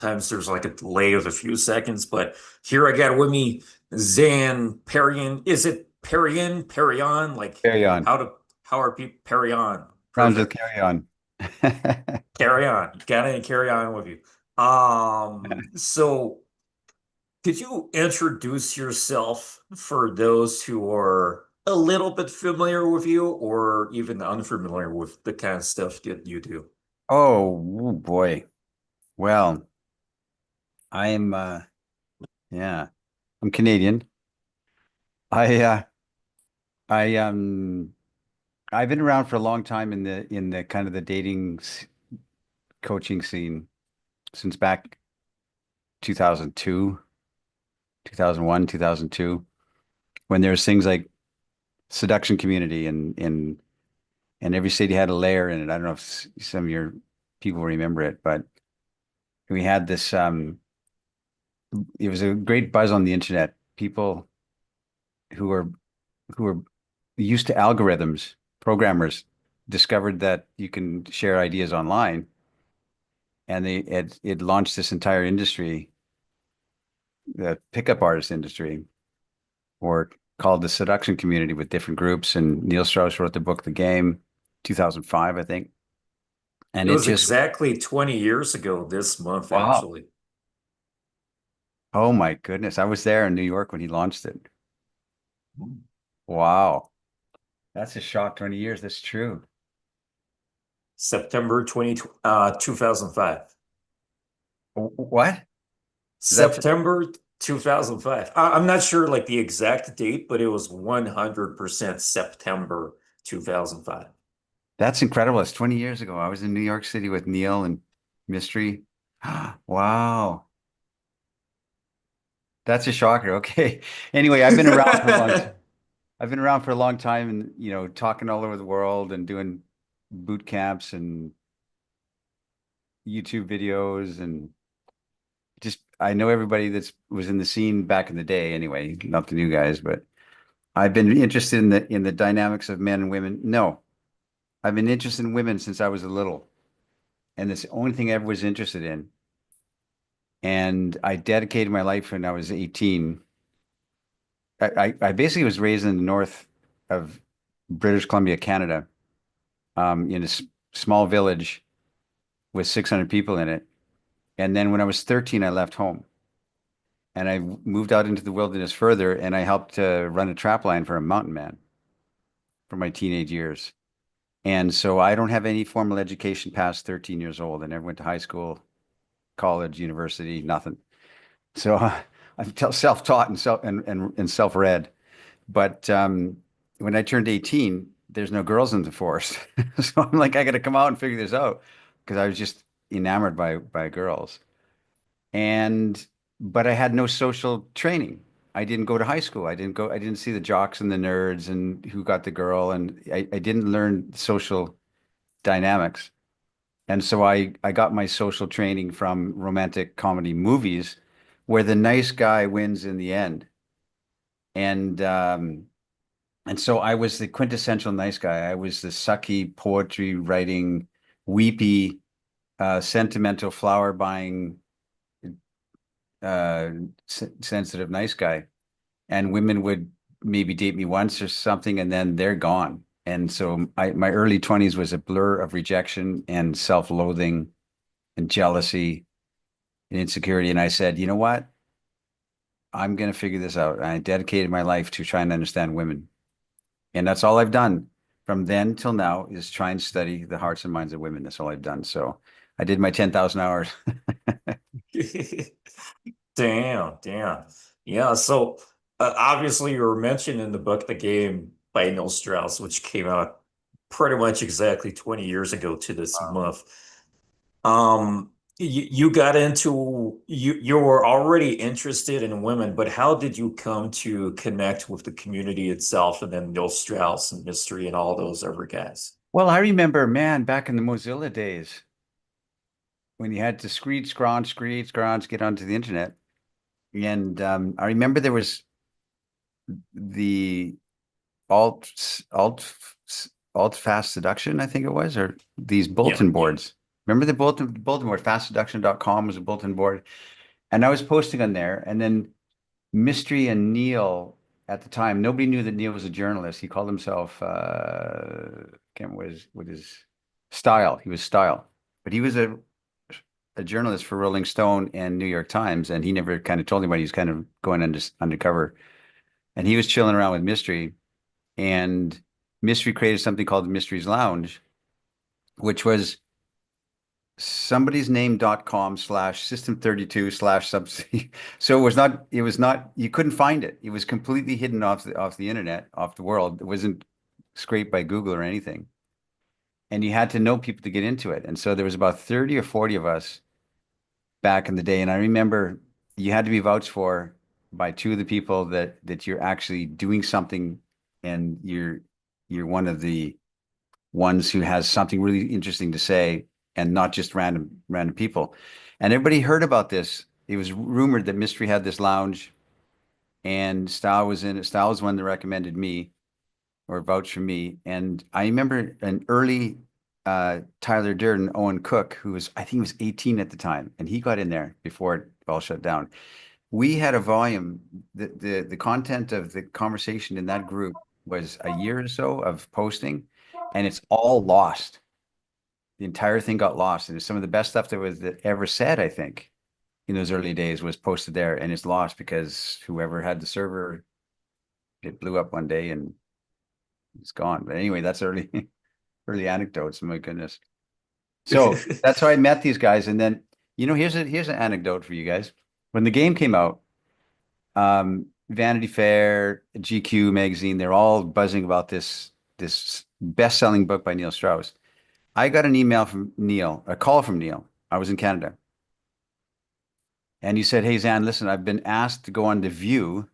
Sometimes there's like a delay of a few seconds, but here I got with me Zan Perrion. Is it Perrion? Perrion? Like Carry on. how are people Perrion? Rhymes with Perfect. carry on. Carry on. Gotta carry on with you. So could you introduce yourself for those who are a little bit familiar with you or even unfamiliar with the kind of stuff that you do? Oh, boy. Well, I'm yeah, I'm Canadian. I uh I I've been around for a long time in the kind of the coaching scene since back 2002, 2001, 2002, when there was things like Seduction community and every city had a layer in it. I don't know if some of your people remember it, but we had this it was a great buzz on the internet. People who were who were used to algorithms, programmers, discovered that you can share ideas online, and it launched this entire industry, the pickup artist industry, or called the seduction community, with different groups. And Neil Strauss wrote the book The Game, 2005, I think. And It it was just, exactly 20 years ago this month, wow. actually. Oh my goodness. I was there in New York when he launched it. Wow. That's a shock. 20 years. That's true. September 2005. What? Is that September 2005. I'm not sure like the exact date, but it was 100% September 2005. That's incredible. It's 20 years ago. I was in New York City with Neil and Mystery. Wow. That's a shocker. Okay. Anyway, I've been around for a long time and, talking all over the world and doing boot camps and YouTube videos, and just I know everybody that's was in the scene back in the day anyway, not the new guys, but I've been interested in the dynamics of men and women. No, I've been interested in women since I was a little, and it's the only thing I ever was interested in. And I dedicated my life when I was 18. I basically was raised in the north of British Columbia, Canada, in a small village with 600 people in it. And then when I was 13, I left home and I moved out into the wilderness further, and I helped run a trap line for a mountain man for my teenage years. And so I don't have any formal education past 13 years old. I never went to high school, college, university, nothing. So I'm self-taught and self-read. But when I turned 18, there's no girls in the forest. So I'm like, I got to come out and figure this out, because I was just enamored by girls. And but I had no social training. I didn't go to high school. I didn't see the jocks and the nerds and who got the girl. And I didn't learn social dynamics. And so I got my social training from romantic comedy movies where the nice guy wins in the end. And and so I was the quintessential nice guy. I was the sucky poetry writing, weepy, sentimental flower buying, uh, sensitive nice guy. And women would maybe date me once or something, and then they're gone. And so my early 20s was a blur of rejection and self-loathing and jealousy and insecurity. And I said, you know what? I'm going to figure this out. And I dedicated my life to trying to understand women. And that's all I've done from then till now, is try and study the hearts and minds of women. That's all I've done. So I did my 10,000 hours. Damn, damn. Yeah, so obviously you were mentioned in the book The Game by Neil Strauss, which came out pretty much exactly 20 years ago to this Wow. month. You got into you were already interested in women, but how did you come to connect with the community itself and then Neil Strauss and Mystery and all those other guys? Well, I remember, man, back in the Mozilla days when you had to screed, scrounge, get onto the internet. And I remember there was the alt alt alt fast seduction, I think it was, or these Yeah, bulletin yeah. boards. Remember the bulletin board, fastseduction.com was a bulletin board. And I was posting on there. And then Mystery and Neil at the time, nobody knew that Neil was a journalist. He called himself, can't remember what his style. He was Style, but he was a journalist for Rolling Stone and New York Times. And he never kind of told anybody he was kind of going undercover. And he was chilling around with Mystery. And Mystery created something called Mystery's Lounge, which was somebody's name.com/system32 slash sub. So it was not, you couldn't find it. It was completely hidden off the internet, off the world. It wasn't scraped by Google or anything. And you had to know people to get into it. And so there was about 30 or 40 of us back in the day. And I remember you had to be vouched for by two of the people that you're actually doing something, and you're one of the ones who has something really interesting to say, and not just random people. And everybody heard about this. It was rumored that Mystery had this lounge, and Style was in it. Style was one that recommended me or vouched for me. And I remember an early Tyler Durden, Owen Cook, who was, I think he was 18 at the time, and he got in there before it all shut down. We had a volume, the content of the conversation in that group was a year or so of posting, and it's all lost. The entire thing got lost, and some of the best stuff that ever said, I think, in those early days was posted there, and it's lost because whoever had the server, it blew up one day and it's gone. But anyway, that's early early anecdotes. My goodness. So that's how I met these guys. And then, here's an anecdote for you guys. When the game came out, Vanity Fair, GQ magazine, they're all buzzing about this best-selling book by Neil Strauss. I got an email from Neil, a call from Neil. I was in Canada. And he said, "Hey, Zan, listen, I've been asked to go on The View.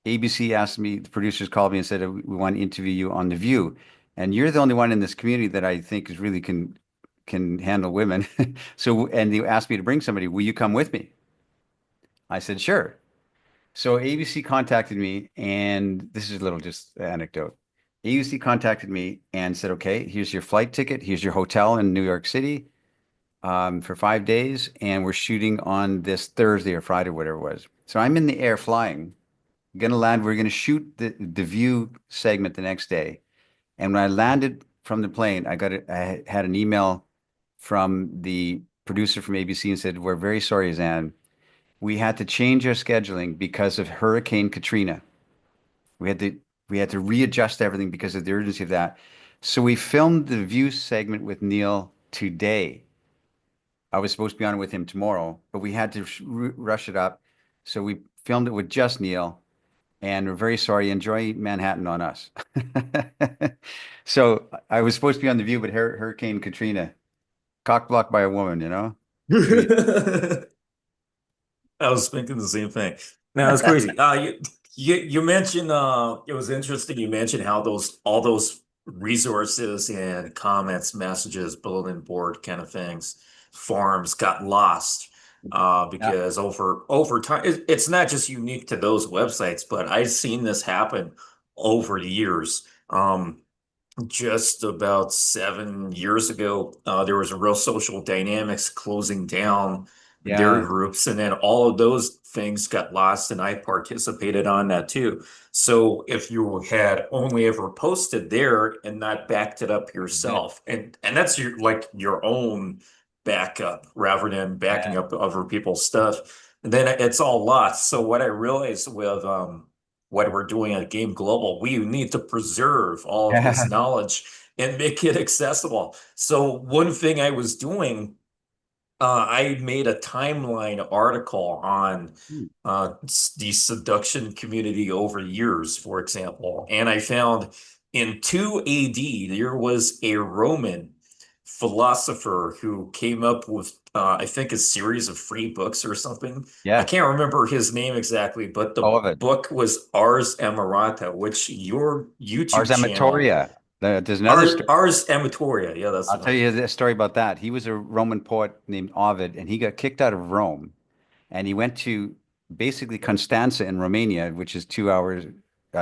ABC asked me, the producers called me and said, we want to interview you on The View. And you're the only one in this community that I think is really can handle women." And they asked me to bring somebody. Will you come with me? I said, sure. So ABC contacted me, and this is a little just anecdote. ABC contacted me and said, "Okay, here's your flight ticket. Here's your hotel in New York City for 5 days. And we're shooting on this Thursday or Friday, whatever it was." So I'm in the air flying, going to land. We're going to shoot the View segment the next day. And when I landed from the plane, I had an email from the producer from ABC and said, "We're very sorry, Zan. We had to change our scheduling because of Hurricane Katrina. We had to readjust everything because of the urgency of that. So we filmed the View segment with Neil today. I was supposed to be on it with him tomorrow, but we had to rush it up. So we filmed it with just Neil, and we're very sorry. Enjoy Manhattan on us." So I was supposed to be on The View, but Hurricane Katrina, cock blocked by a woman, Pretty. I was thinking the same thing. Now it's crazy. You mentioned it was interesting. You mentioned how all those resources and comments, messages, bulletin board kind of things, forums got lost Yeah. because over time, it's not just unique to those websites, but I've seen this happen over the years. Just about 7 years ago, there was a real social dynamics closing down their Yeah. groups, and then all of those things got lost, and I participated on that too. So if you had only ever posted there and not backed it up yourself, and that's your own backup rather than backing Yeah. up other people's stuff, then it's all lost. So what I realized with what we're doing at Game Global, we need to preserve all of this Yeah. knowledge and make it accessible. So one thing I was doing, I made a timeline article on the seduction community over years, for example, and I found in 2 AD there was a Roman philosopher who came up with I think a series of free books or something. I Yeah. can't remember his name exactly, but the All of it. book was Ars Amorata, which your Ars YouTube channel, Amatoria. There's another story. Ars Amatoria, yeah, that's I'll the one. tell you a story about that. He was a Roman poet named Ovid, and he got kicked out of Rome, and he went to basically Constanza in Romania, which is 2 hours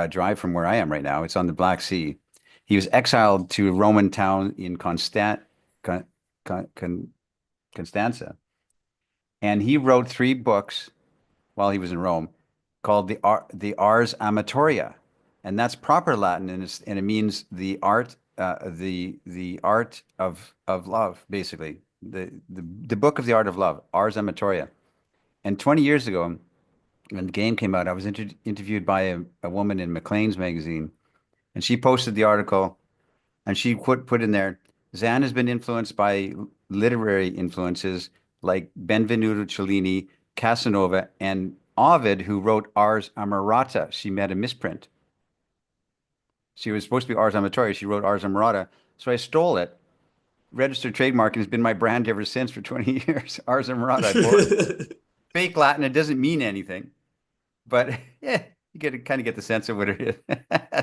drive from where I am right now. It's on the Black Sea. He was exiled to a Roman town in Constanza. And he wrote 3 books while he was in Rome called the Ars Amatoria. And that's proper Latin, and it means the art of love, basically. The book of the art of love, Ars Amatoria. And 20 years ago, when the game came out, I was interviewed by a woman in Maclean's magazine, and she posted the article, and she put in there, Zan has been influenced by literary influences like Benvenuto Cellini, Casanova, and Ovid, who wrote Ars Amorata. She made a misprint. She was supposed to be Ars Amatoria. She wrote Ars Amorata. So I stole it, registered trademark, and it's been my brand ever since for 20 years. Ars Amorata. I borrowed fake Latin. It doesn't mean anything, but yeah, you get to kind of get the sense of what it is.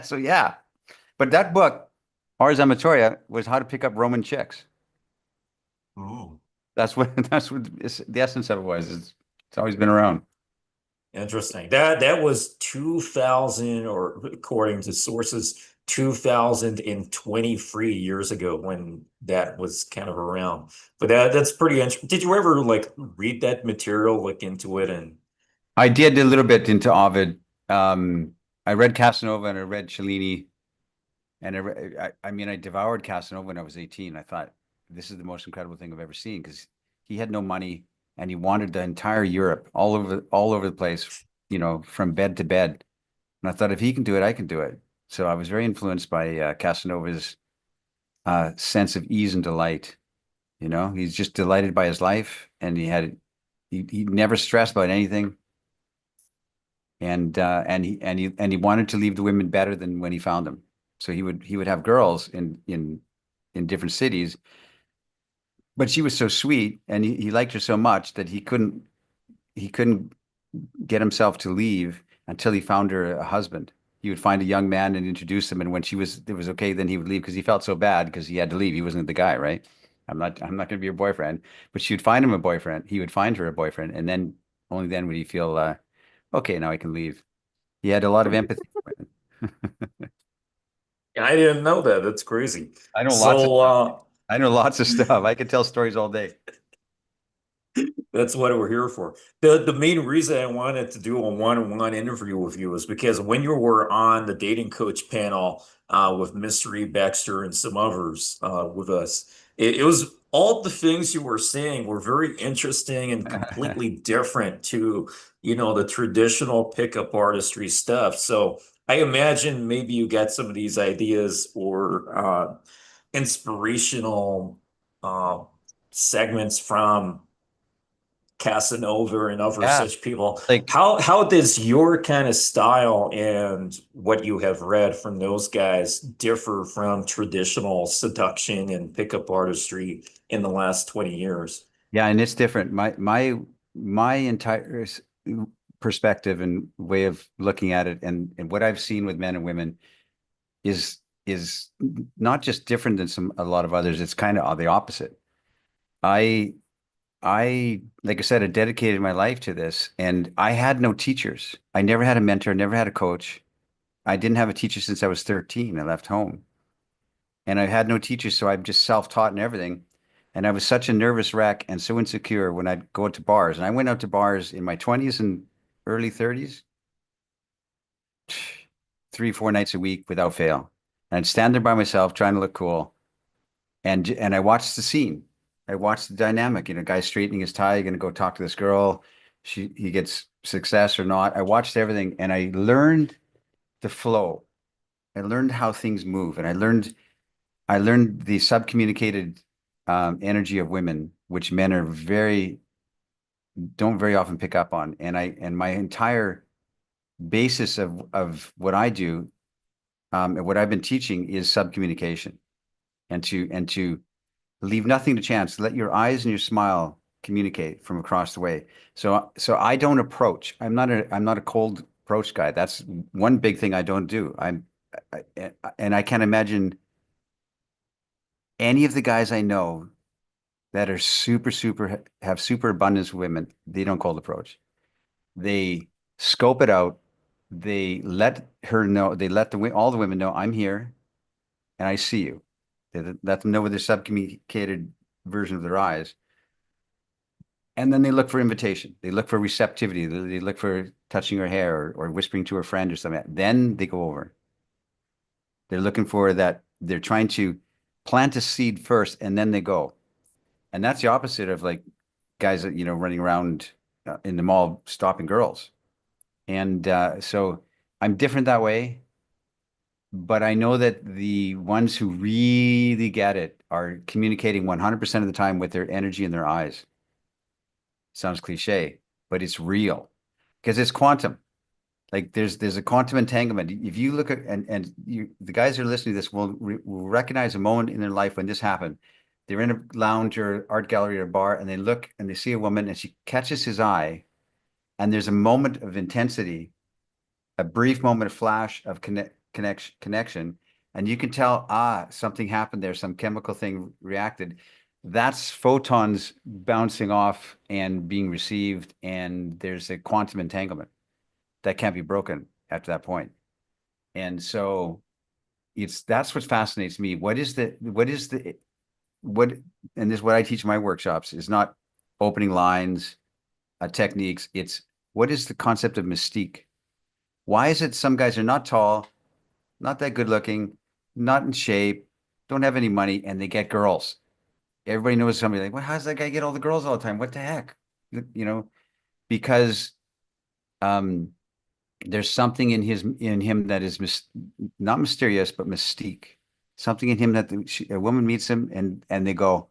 So yeah, but that book, Ars Amatoria, was how to pick up Roman chicks. Oh, That's what the essence of it was. It's always been around. interesting. That was 2000, or according to sources, 2023 years ago when that was kind of around. But that's pretty interesting. Did you ever like read that material, look into it, and I did a little bit into Ovid. I read Casanova and I read Cellini, and I mean, I devoured Casanova when I was 18. I thought this is the most incredible thing I've ever seen because he had no money and he wandered the entire Europe, all over the place, from bed to bed. And I thought if he can do it, I can do it. So I was very influenced by Casanova's sense of ease and delight. He's just delighted by his life, and he never stressed about anything, and he wanted to leave the women better than when he found them. So he would have girls in different cities, but she was so sweet, and he liked her so much that he couldn't get himself to leave until he found her a husband. He would find a young man and introduce him, and when it was okay, then he would leave because he felt so bad because he had to leave. He wasn't the guy, right? I'm not going to be your boyfriend, but she would find him a boyfriend. He would find her a boyfriend, and then only then would he feel okay, now I can leave. He had a lot of empathy for women. I didn't know that. That's crazy. I know lots of So stuff. I know lots of stuff. I could tell stories all day. that's what we're here for. The main reason I wanted to do a one-on-one interview with you is because when you were on the dating coach panel with Mystery Baxter and some others with us, it was all the things you were saying were very interesting and completely different to, the traditional pickup artistry stuff. So I imagine maybe you got some of these ideas or inspirational uh, segments from Casanova and other Yeah, such people. like How does your kind of style and what you have read from those guys differ from traditional seduction and pickup artistry in the last 20 years? yeah, and it's different. My entire perspective and way of looking at it, and what I've seen with men and women is not just different than a lot of others. It's kind of the opposite. I like I said, I dedicated my life to this, and I had no teachers. I never had a mentor, never had a coach. I didn't have a teacher since I was 13. I left home, and I had no teachers, so I'm just self-taught and everything. And I was such a nervous wreck and so insecure when I'd go out to bars. And I went out to bars in my 20s and early 30s, 3, 4 nights a week without fail. And I'd stand there by myself trying to look cool. And I watched the scene. I watched the dynamic. Guy straightening his tie, going to go talk to this girl. He gets success or not. I watched everything, and I learned the flow. I learned how things move, and I learned the subcommunicated energy of women, which men don't very often pick up on. And my entire basis of what I do, and what I've been teaching is subcommunication, and to leave nothing to chance. Let your eyes and your smile communicate from across the way. So I don't approach. I'm not a cold approach guy. That's one big thing I don't do. And I can't imagine any of the guys I know that are have super abundance of women. They don't cold approach. They scope it out. They let her know. They let all the women know I'm here and I see you. They let them know with their subcommunicated version of their eyes. And then they look for invitation. They look for receptivity. They look for touching her hair or whispering to her friend or something. Then they go over. They're looking for that. They're trying to plant a seed first and then they go. And that's the opposite of like guys that, running around in the mall stopping girls. And so I'm different that way. But I know that the ones who really get it are communicating 100% of the time with their energy in their eyes. Sounds cliche, but it's real because it's quantum. Like there's a quantum entanglement. If you look at the guys who are listening to this will recognize a moment in their life when this happened. They're in a lounge or art gallery or bar and they look and they see a woman and she catches his eye and there's a moment of intensity, a brief moment of flash of connection, and you can tell, something happened there, some chemical thing reacted. That's photons bouncing off and being received, and there's a quantum entanglement that can't be broken after that point. And so that's what fascinates me. What and this is what I teach in my workshops is not opening lines, techniques. It's what is the concept of mystique? Why is it some guys are not tall, not that good looking, not in shape, don't have any money, and they get girls? Everybody knows somebody like, well, how does that guy get all the girls all the time? What the heck? Because um, there's something in him that is not mysterious, but mystique. Something in him that a woman meets him and they go,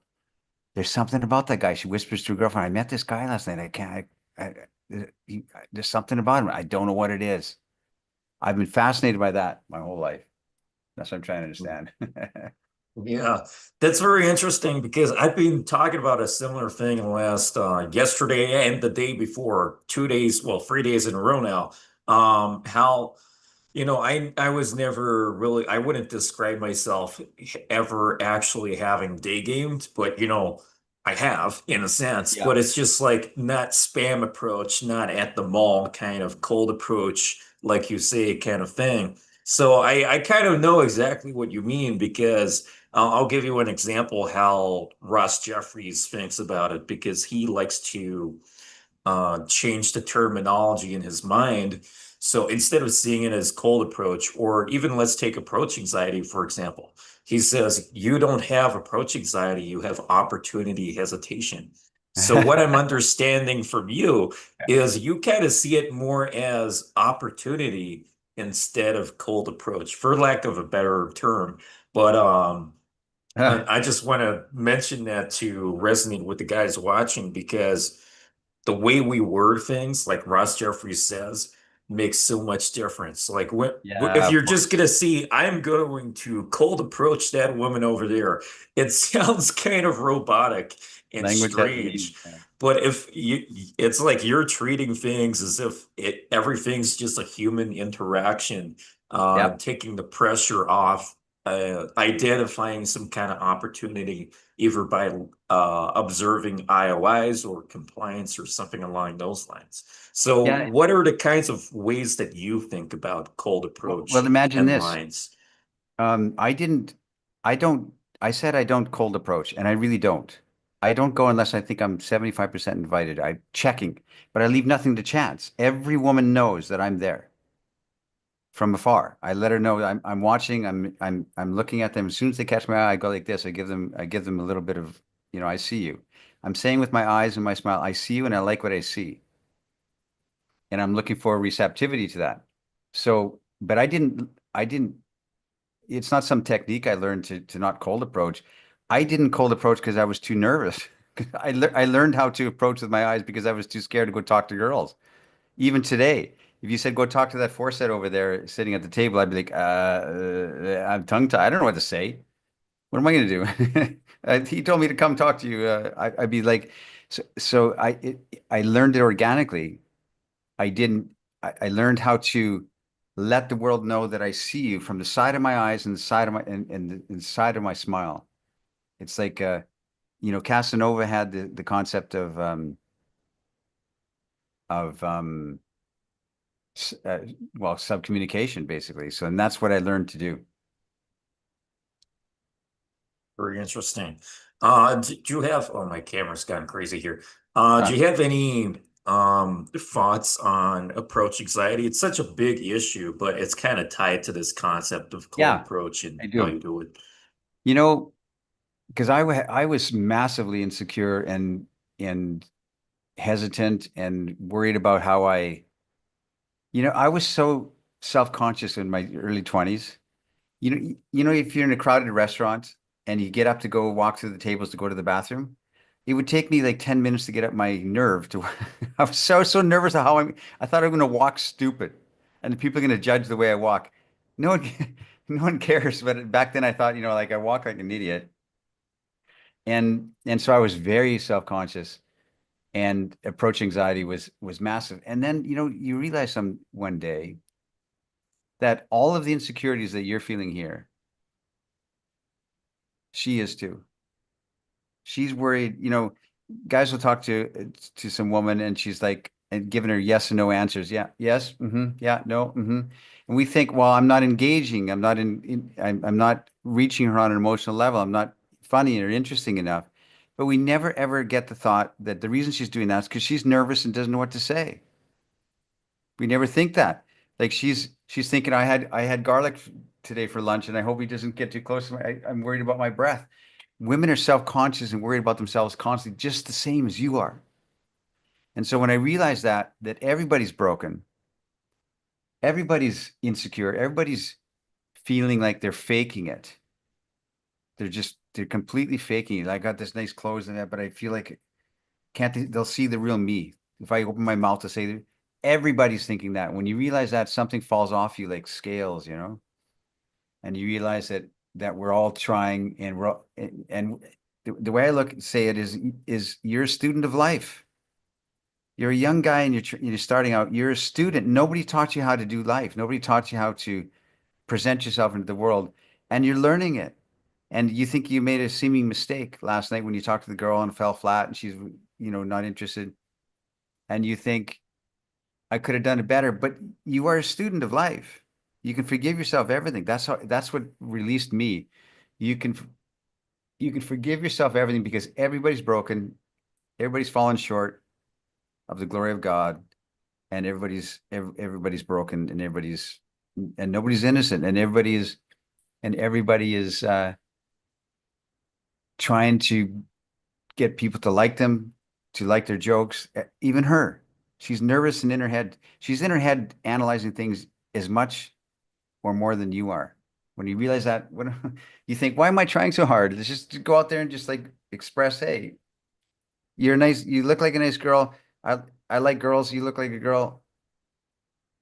there's something about that guy. She whispers to her girlfriend, I met this guy last night. I can't, there's something about him. I don't know what it is. I've been fascinated by that my whole life. That's what I'm trying to understand. Yeah, that's very interesting because I've been talking about a similar thing in the last yesterday and the day before, 2 days, well, 3 days in a row now. How I was never really, I wouldn't describe myself ever actually having day gamed, but I have in a sense, Yeah. but it's just like not spam approach, not at the mall kind of cold approach, like you say, kind of thing. So I kind of know exactly what you mean because I'll give you an example how Ross Jeffries thinks about it because he likes to change the terminology in his mind. So instead of seeing it as cold approach, or even let's take approach anxiety, for example, he says, you don't have approach anxiety, you have opportunity hesitation. So what I'm understanding from you is you kind of see it more as opportunity instead of cold approach, for lack of a better term. But I just want to mention that to resonate with the guys watching because the way we word things, like Ross Jeffries says, makes so much difference. Like if Yeah, of you're just course. gonna see, I'm going to cold approach that woman over there, it sounds kind of robotic and Language has meaning. strange. But it's like you're treating things as if everything's just a human interaction, Yep. taking the pressure off, identifying some kind of opportunity, either by observing IOIs or compliance or something along those lines. So, Yeah. what are the kinds of ways that you think about cold Well, approach imagine and this. lines? I didn't, I don't, I said I don't cold approach, and I really don't. I don't go unless I think I'm 75% invited. I'm checking, but I leave nothing to chance. Every woman knows that I'm there from afar. I let her know I'm watching, I'm looking at them. As soon as they catch my eye, I go like this. I give them a little bit of, I see you. I'm saying with my eyes and my smile, I see you and I like what I see. And I'm looking for receptivity to that. So, but I didn't, it's not some technique I learned to not cold approach. I didn't cold approach because I was too nervous. I learned how to approach with my eyes because I was too scared to go talk to girls. Even today, if you said go talk to that Forset over there sitting at the table, I'd be like, I'm tongue tied. I don't know what to say. What am I going to do? He told me to come talk to you. I'd be like, I learned it organically. I didn't, I learned how to let the world know that I see you from the side of my eyes and the side of my, and the side of my smile. It's like, Casanova had the concept of, s- uh, well, subcommunication basically. So, and that's what I learned to do. Very interesting. Do you have, oh, my camera's gone crazy here. Do Uh, you have any thoughts on approach anxiety? It's such a big issue, but it's kind of tied to this concept of cold yeah, approach and I how do. you do it. You know, because I was massively insecure and hesitant and worried about how I was so self-conscious in my early 20s. If you're in a crowded restaurant and you get up to go walk through the tables to go to the bathroom, it would take me like 10 minutes to get up my nerve to I was so nervous of how I thought I'm going to walk stupid and people are going to judge the way I walk. No one no one cares, but back then I thought, like I walk like an idiot. And so I was very self-conscious and approach anxiety was massive. And then, you realize one day that all of the insecurities that you're feeling here, she is too. She's worried, guys will talk to some woman and she's like and giving her yes and no answers. Yeah, yes, yeah, no, And we think, well, I'm not engaging, I'm not reaching her on an emotional level. I'm not funny or interesting enough. But we never ever get the thought that the reason she's doing that is because she's nervous and doesn't know what to say. We never think that. Like she's thinking, I had garlic today for lunch, and I hope he doesn't get too close to I'm worried about my breath. Women are self-conscious and worried about themselves constantly, just the same as you are. And so when I realized that everybody's broken, everybody's insecure, everybody's feeling like they're faking it. They're completely faking it. I got this nice clothes and that, but I feel like can't they'll see the real me if I open my mouth to say that. Everybody's thinking that. When you realize that, something falls off you like scales, and you realize that we're all trying and the way I say it is you're a student of life. You're a young guy and you're starting out. You're a student. Nobody taught you how to do life. Nobody taught you how to present yourself into the world, and you're learning it. And you think you made a seeming mistake last night when you talked to the girl and fell flat, and she's not interested, and you think I could have done it better, but you are a student of life. You can forgive yourself everything. That's what released me. You can you can forgive yourself everything because everybody's broken, everybody's fallen short of the glory of God, and everybody's broken and nobody's innocent, and everybody is trying to get people to like them, to like their jokes. Even her, she's nervous and in her head. She's in her head analyzing things as much or more than you are. When you realize that, when you think, why am I trying so hard? Let's just go out there and just like express, hey, you're nice. You look like a nice girl. I I like girls. You look like a girl.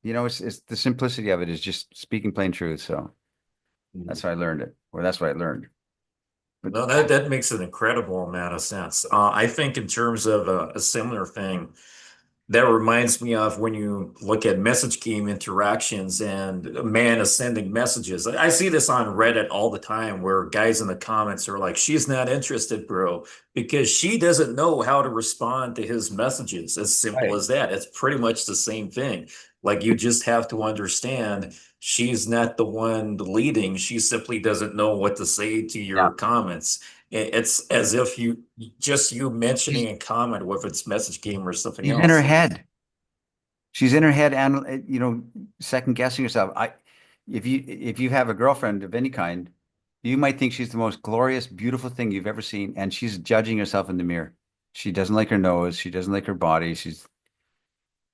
It's the simplicity of it is just speaking plain truth. So that's how I learned it, or that's what I learned. But No, that makes an incredible amount of sense. I think in terms of a similar thing, that reminds me of when you look at message game interactions and a man is sending messages. I see this on Reddit all the time where guys in the comments are like, she's not interested, bro, because she doesn't know how to respond to his messages. As simple right. as that. It's pretty much the same thing. Like you just have to understand she's not the one leading. She simply doesn't know what to say to Yeah. your comments. It's as if you She's mentioning a comment, whether it's message game or something she's in her else. head. She's in her head and second guessing herself. If you have a girlfriend of any kind, you might think she's the most glorious, beautiful thing you've ever seen, and she's judging herself in the mirror. She doesn't like her nose, she doesn't like her body.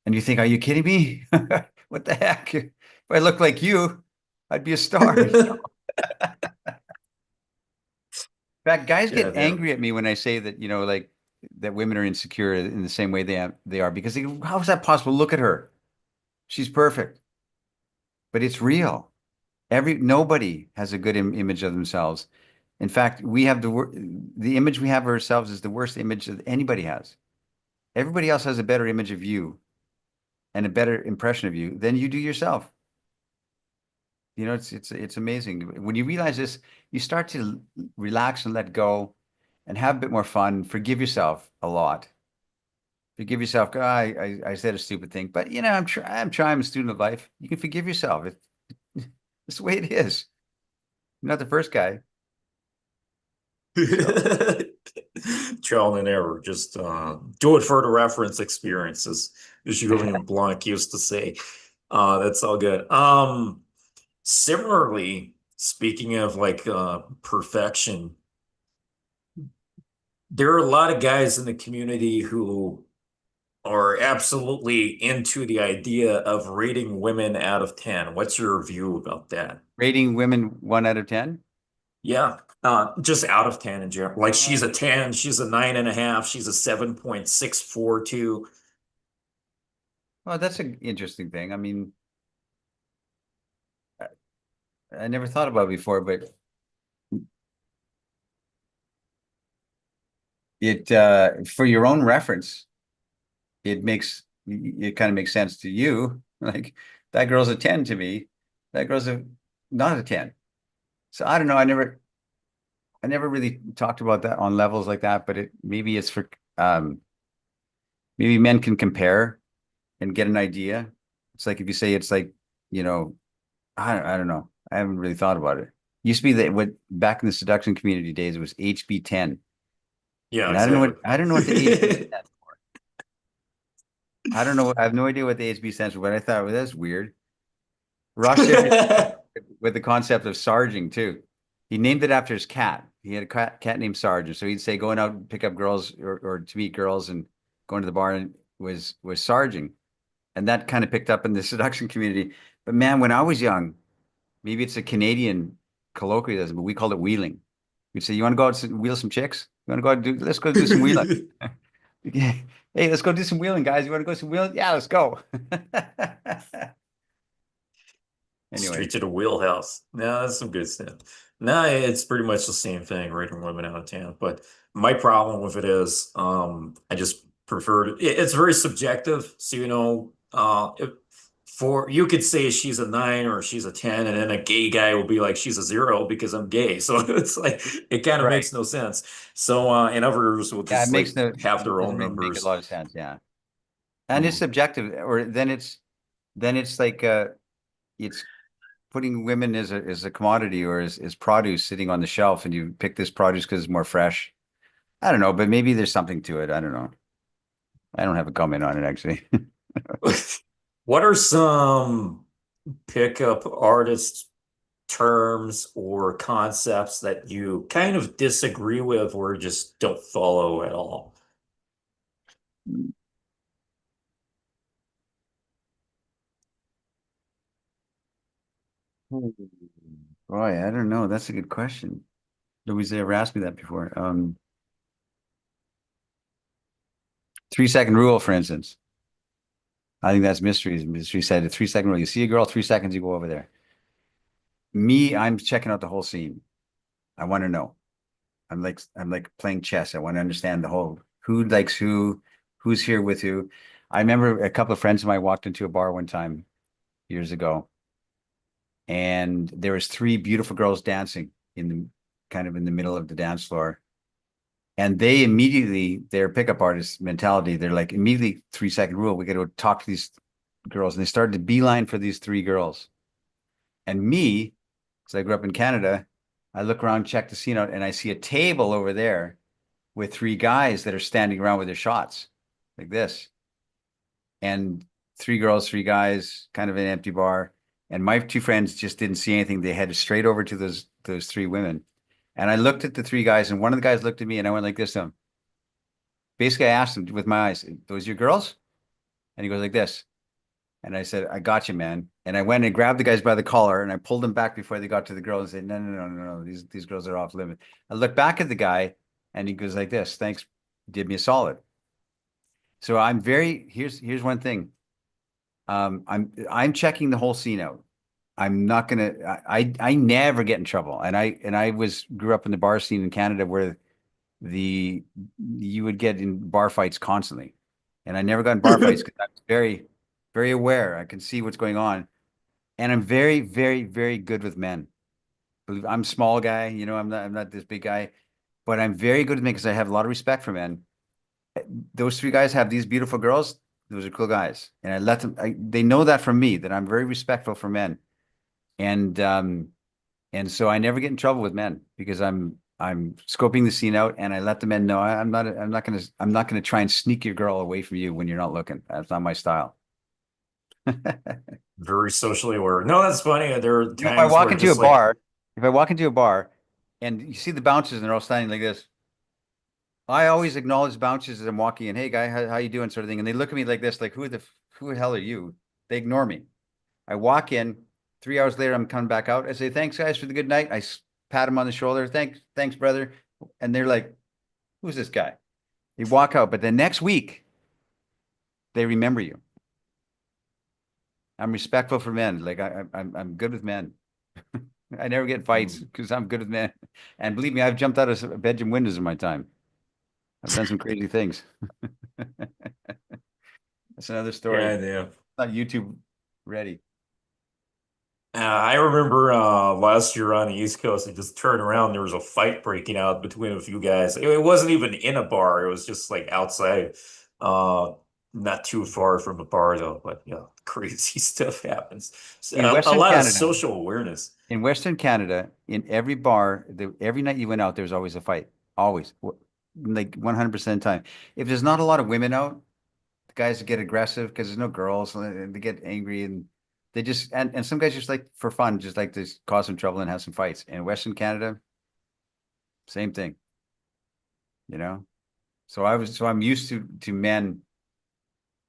And you think, are you kidding me? What the heck? If I looked like you, I'd be a star. In fact, guys Yeah, get angry at me when I say that, like that women are insecure in the same way they are because how is that possible? Look at her. She's perfect, but it's real. Nobody has a good image of themselves. In fact, we have the image we have of ourselves is the worst image that anybody has. Everybody else has a better image of you and a better impression of you than you do yourself. It's amazing. When you realize this, you start to relax and let go and have a bit more fun. Forgive yourself a lot. Forgive yourself. "Oh, I said a stupid thing, but I'm a student of life. You can forgive yourself. It's the way it is. You're not the first guy. So. Trial and error. Just do it for the reference experiences, as Julian Blanc used to say. That's all good. Similarly, speaking of like perfection, there are a lot of guys in the community who are absolutely into the idea of rating women out of 10. What's your view about that? Rating women 1 out of 10. Yeah, just out of 10 in general. Like she's a 10, she's a 9.5, she's a 7.642. Well, that's an interesting thing. I mean, I I never thought about it before, but it for your own reference, it kind of makes sense to you. Like that girl's a 10 to me. That girl's a not a 10. So I don't know. I never really talked about that on levels like that, but it maybe it's for maybe men can compare and get an idea. It's like if you say it's like, you know, I don't know. I haven't really thought about it. Used to be that what back in the seduction community days it was HB10. Yeah, And exactly. I don't know what the HB stands. I don't know. I have no idea what the HB stands for, but I thought, well, that's weird. Ross Sheffield with the concept of sarging too. He named it after his cat. He had a cat named Sarge. So he'd say going out and pick up girls or to meet girls and going to the bar and was sarging. And that kind of picked up in the seduction community. But man, when I was young, maybe it's a Canadian colloquialism, but we called it wheeling. We'd say, "You want to go out and wheel some chicks? You want to go out and do? Let's go do some wheeling. Hey, let's go do some wheeling, guys. You want to go some wheeling? Yeah, let's go." Straight Anyway, to the wheelhouse. No, that's some good stuff. No, it's pretty much the same thing, rating women out of 10. But my problem with it is, I just prefer it's very subjective. So, if for you could say she's a 9 or she's a 10, and then a gay guy will be like, she's a 0 because I'm gay. So it's like, it kind of right. makes no sense. So, and others will Yeah, it just makes like no have their doesn't own really make a numbers. lot of sense. Yeah. And it's Hmm. subjective, or then it's like it's putting women as a commodity or as produce sitting on the shelf, and you pick this produce because it's more fresh. I don't know, but maybe there's something to it. I don't know. I don't have a comment on it actually. What are some pickup artist terms or concepts that you kind of disagree with or just don't follow at all? Boy, I don't know. That's a good question. Nobody's ever asked me that before. 3 second rule, for instance. I think that's mysteries. Mystery said a 3 second rule. You see a girl, 3 seconds, you go over there. Me, I'm checking out the whole scene. I want to know. I'm like playing chess. I want to understand the who likes who's here with who. I remember a couple of friends of mine walked into a bar one time years ago, and there was three beautiful girls dancing in the kind of in the middle of the dance floor. And they immediately, their pickup artist mentality, they're like immediately 3 second rule. We got to talk to these girls. And they started to beeline for these three girls. And me, because I grew up in Canada, I look around, check the scene out, and I see a table over there with three guys that are standing around with their shots like this. And three girls, three guys, kind of an empty bar. And my two friends just didn't see anything. They headed straight over to those three women. And I looked at the three guys, and one of the guys looked at me, and I went like this to him. Basically, I asked him with my eyes, "Those your girls?" And he goes like this. And I said, "I got you, man." And I went and grabbed the guys by the collar and I pulled them back before they got to the girls and said, "No, no, no, no, no. These girls are off limit." I looked back at the guy and he goes like this, "Thanks, did me a solid." So I'm very here's one thing. I'm checking the whole scene out. I'm not gonna I never get in trouble. And I was grew up in the bar scene in Canada where the you would get in bar fights constantly. And I never got in bar fights because I was very aware. I can see what's going on. And I'm very good with men. I'm a small guy, I'm not this big guy, but I'm very good with men because I have a lot of respect for men. Those three guys have these beautiful girls. Those are cool guys. And I let them, they know that from me, that I'm very respectful for men. And, um, and so I never get in trouble with men because I'm scoping the scene out, and I let the men know I'm not gonna try and sneak your girl away from you when you're not looking. That's not my style. Very socially aware. No, that's funny. There are You know, if I times walk where into a just like, bar, if I walk into a bar and you see the bouncers and they're all standing like this, I always acknowledge bouncers as I'm walking in. Hey, guy, how you doing? Sort of thing. And they look at me like this, like who the hell are you? They ignore me. I walk in. 3 hours later, I'm coming back out. I say, thanks, guys, for the good night. Pat them on the shoulder. Thanks, brother. And they're like, who's this guy? They walk out. But the next week, they remember you. I'm respectful for men. Like I'm good with men. I never get fights because I'm good with men. And believe me, I've jumped out of bedroom windows in my time. I've done some crazy things. That's another story. yeah, yeah. Not YouTube ready. I remember last year on the East Coast, I just turned around. There was a fight breaking out between a few guys. It wasn't even in a bar. It was just like outside, uh, not too far from a bar though. But yeah, crazy stuff happens. So, In a Western lot of Canada, social awareness. in Western Canada, in every bar, every night you went out, there was always a fight. Always. Like 100% of the time. If there's not a lot of women out, the guys get aggressive because there's no girls and they get angry and they just and some guys just like for fun, just like to cause some trouble and have some fights. In Western Canada, same thing, you know? So I'm used to men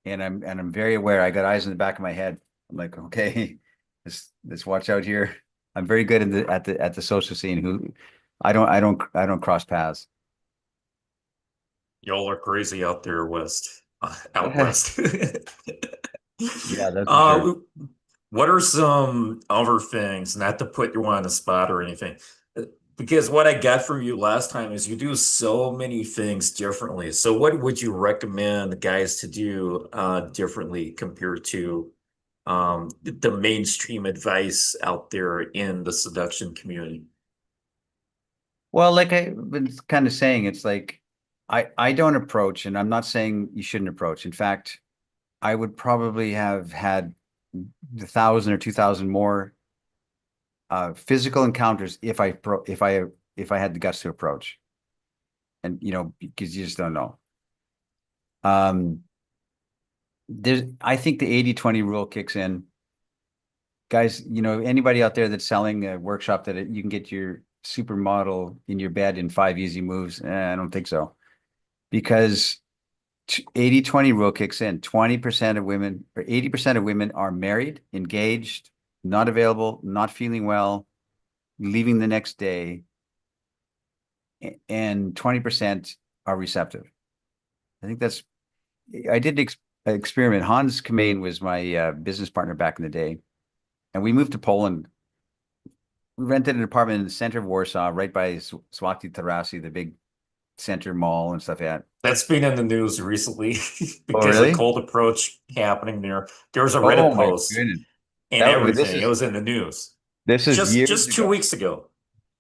and I'm very aware. I got eyes in the back of my head. I'm like, okay, let's watch out here. I'm very good in at the social scene. Who I don't cross paths. Y'all are crazy out there west, out west. Yeah, that's for sure. Uh, what are some other things, not to put you on the spot or anything, because what I got from you last time is you do so many things differently. So what would you recommend guys to do differently compared to the mainstream advice out there in the seduction community? Well, like I've been kind of saying, it's like I don't approach, and I'm not saying you shouldn't approach. In fact, I would probably have had 1,000 or 2,000 more physical encounters if I had the guts to approach. And because you just don't know. Um, I think the 80/20 rule kicks in. Guys, anybody out there that's selling a workshop that you can get your supermodel in your bed in 5 easy moves, I don't think so. Because 80/20 rule kicks in. 20% of women or 80% of women are married, engaged, not available, not feeling well, leaving the next day, and 20% are receptive. I think I did an experiment. Hans Kamain was my business partner back in the day, and we moved to Poland. We rented an apartment in the center of Warsaw, right by Zlote Tarasy, the big center mall and stuff. Yeah. That's been in the news recently Oh, because of really? cold approach happening there. There was a Reddit Oh my post goodness. and That this everything. It is was in the news this is years just two ago. weeks ago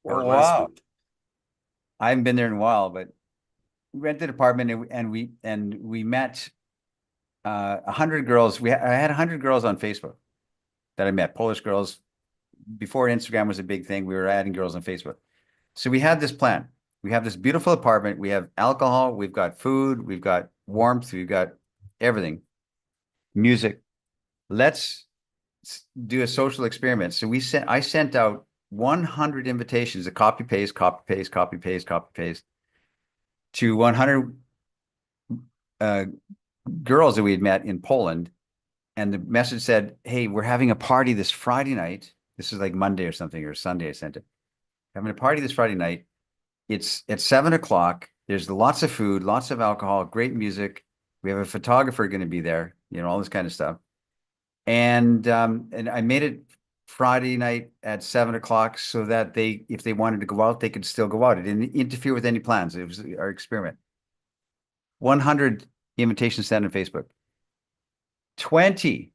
Oh or last wow. week. I haven't been there in a while, but we rented an apartment and we met 100 girls. I had 100 girls on Facebook that I met, Polish girls. Before Instagram was a big thing, we were adding girls on Facebook. So we had this plan. We have this beautiful apartment. We have alcohol. We've got food. We've got warmth. We've got everything. Music. Let's do a social experiment. So I sent out 100 invitations, a copy paste, copy paste, copy paste, copy paste to 100 uh, girls that we had met in Poland. And the message said, hey, we're having a party this Friday night. This is like Monday or something, or Sunday. I sent it. Having a party this Friday night. It's at 7 o'clock. There's lots of food, lots of alcohol, great music. We have a photographer going to be there, all this kind of stuff. And I made it Friday night at 7 o'clock so that if they wanted to go out, they could still go out. It didn't interfere with any plans. It was our experiment. 100 invitations sent on Facebook. 20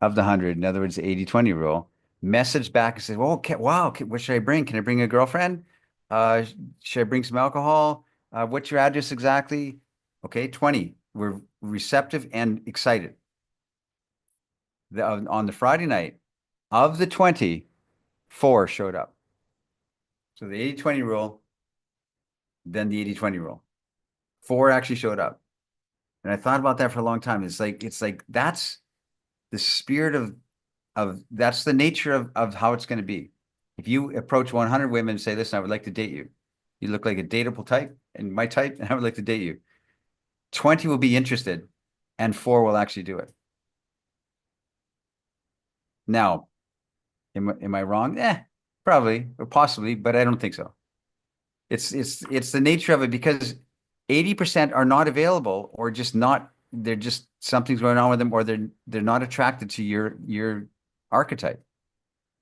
of the 100, in other words, the 80/20 rule, messaged back and said, "Well, wow, what should I bring? Can I bring a girlfriend? Uh, should I bring some alcohol? What's your address exactly?" Okay, 20 were receptive and excited. On the Friday night, of the 20, 4 showed up. So the 80-20 rule, then the 80-20 rule. 4 actually showed up. And I thought about that for a long time. It's like that's the spirit of that's the nature of how it's going to be. If you approach 100 women and say, listen, I would like to date you. You look like a dateable type and my type, and I would like to date you. 20 will be interested and 4 will actually do it. Now, am I wrong? Probably or possibly, but I don't think so. It's the nature of it because 80% are not available or just not, they're just something's going on with them or they're not attracted to your archetype,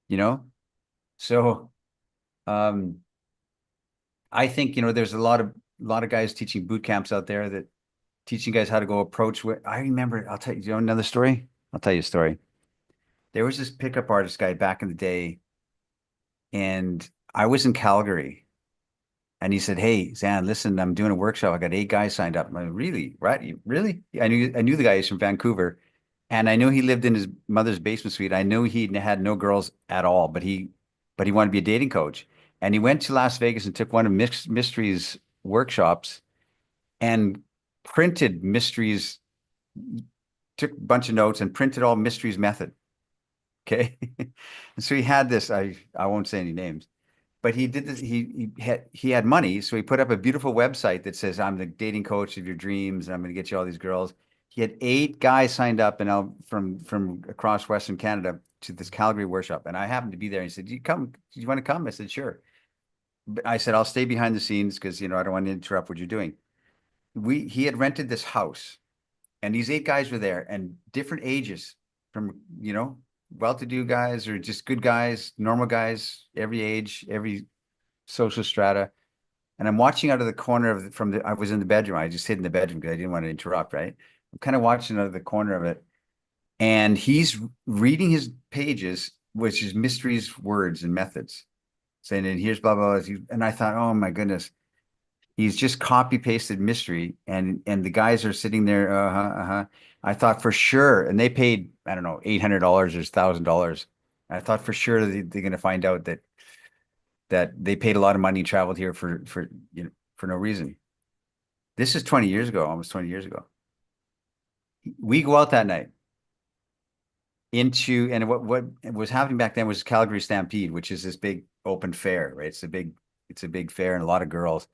you know? So I think, there's a lot of guys teaching boot camps out there that teaching guys how to go approach what I remember. I'll tell you, another story? I'll tell you a story. There was this pickup artist guy back in the day, and I was in Calgary. And he said, "Hey, Zan, listen, I'm doing a workshop. I got 8 guys signed up." I'm like, "Really? Right? Really?" I knew the guy. He's from Vancouver, and I knew he lived in his mother's basement suite. I knew he had no girls at all, but he wanted to be a dating coach. And he went to Las Vegas and took one of Mystery's workshops and printed Mystery's, took a bunch of notes and printed all Mystery's method. Okay. And so he had this, I won't say any names, but he did this. He had money, so he put up a beautiful website that says, "I'm the dating coach of your dreams, and I'm going to get you all these girls." He had 8 guys signed up, and from across Western Canada to this Calgary workshop, and I happened to be there. And he said, "Do you come? Do you want to come?" I said, "Sure." But I said, "I'll stay behind the scenes because I don't want to interrupt what you're doing." He had rented this house, and these 8 guys were there, and different ages, from well-to-do guys or just good guys, normal guys, every age, every social strata. And I'm watching out of the corner I was in the bedroom. I just hid in the bedroom because I didn't want to interrupt, right? I'm kind of watching out of the corner of it. And he's reading his pages, which is Mystery's words and methods, saying, and here's blah, blah, blah. And I thought, oh my goodness, he's just copy pasted Mystery. And the guys are sitting there, uh-huh, uh-huh. I thought for sure, and they paid, I don't know, $800 or $1,000. I thought for sure they're going to find out that they paid a lot of money, traveled here for no reason. This is 20 years ago, almost 20 years ago. We go out that night and what was happening back then was Calgary Stampede, which is this big open fair, right? It's a big fair and a lot of girls.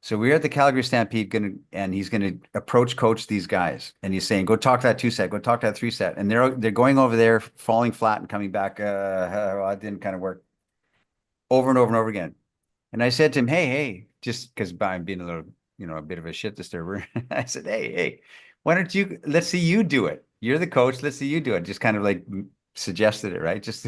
So we're at the Calgary Stampede and he's gonna approach coach these guys, and he's saying, "Go talk to that 2 set, go talk to that 3 set," and they're going over there, falling flat and coming back. Well, it didn't kind of work over and over and over again. And I said to him, hey, just because I'm being a little, a bit of a shit disturber. I said, hey, why don't let's see you do it. You're the coach. Let's see you do it. Just kind of like suggested it, right? Just,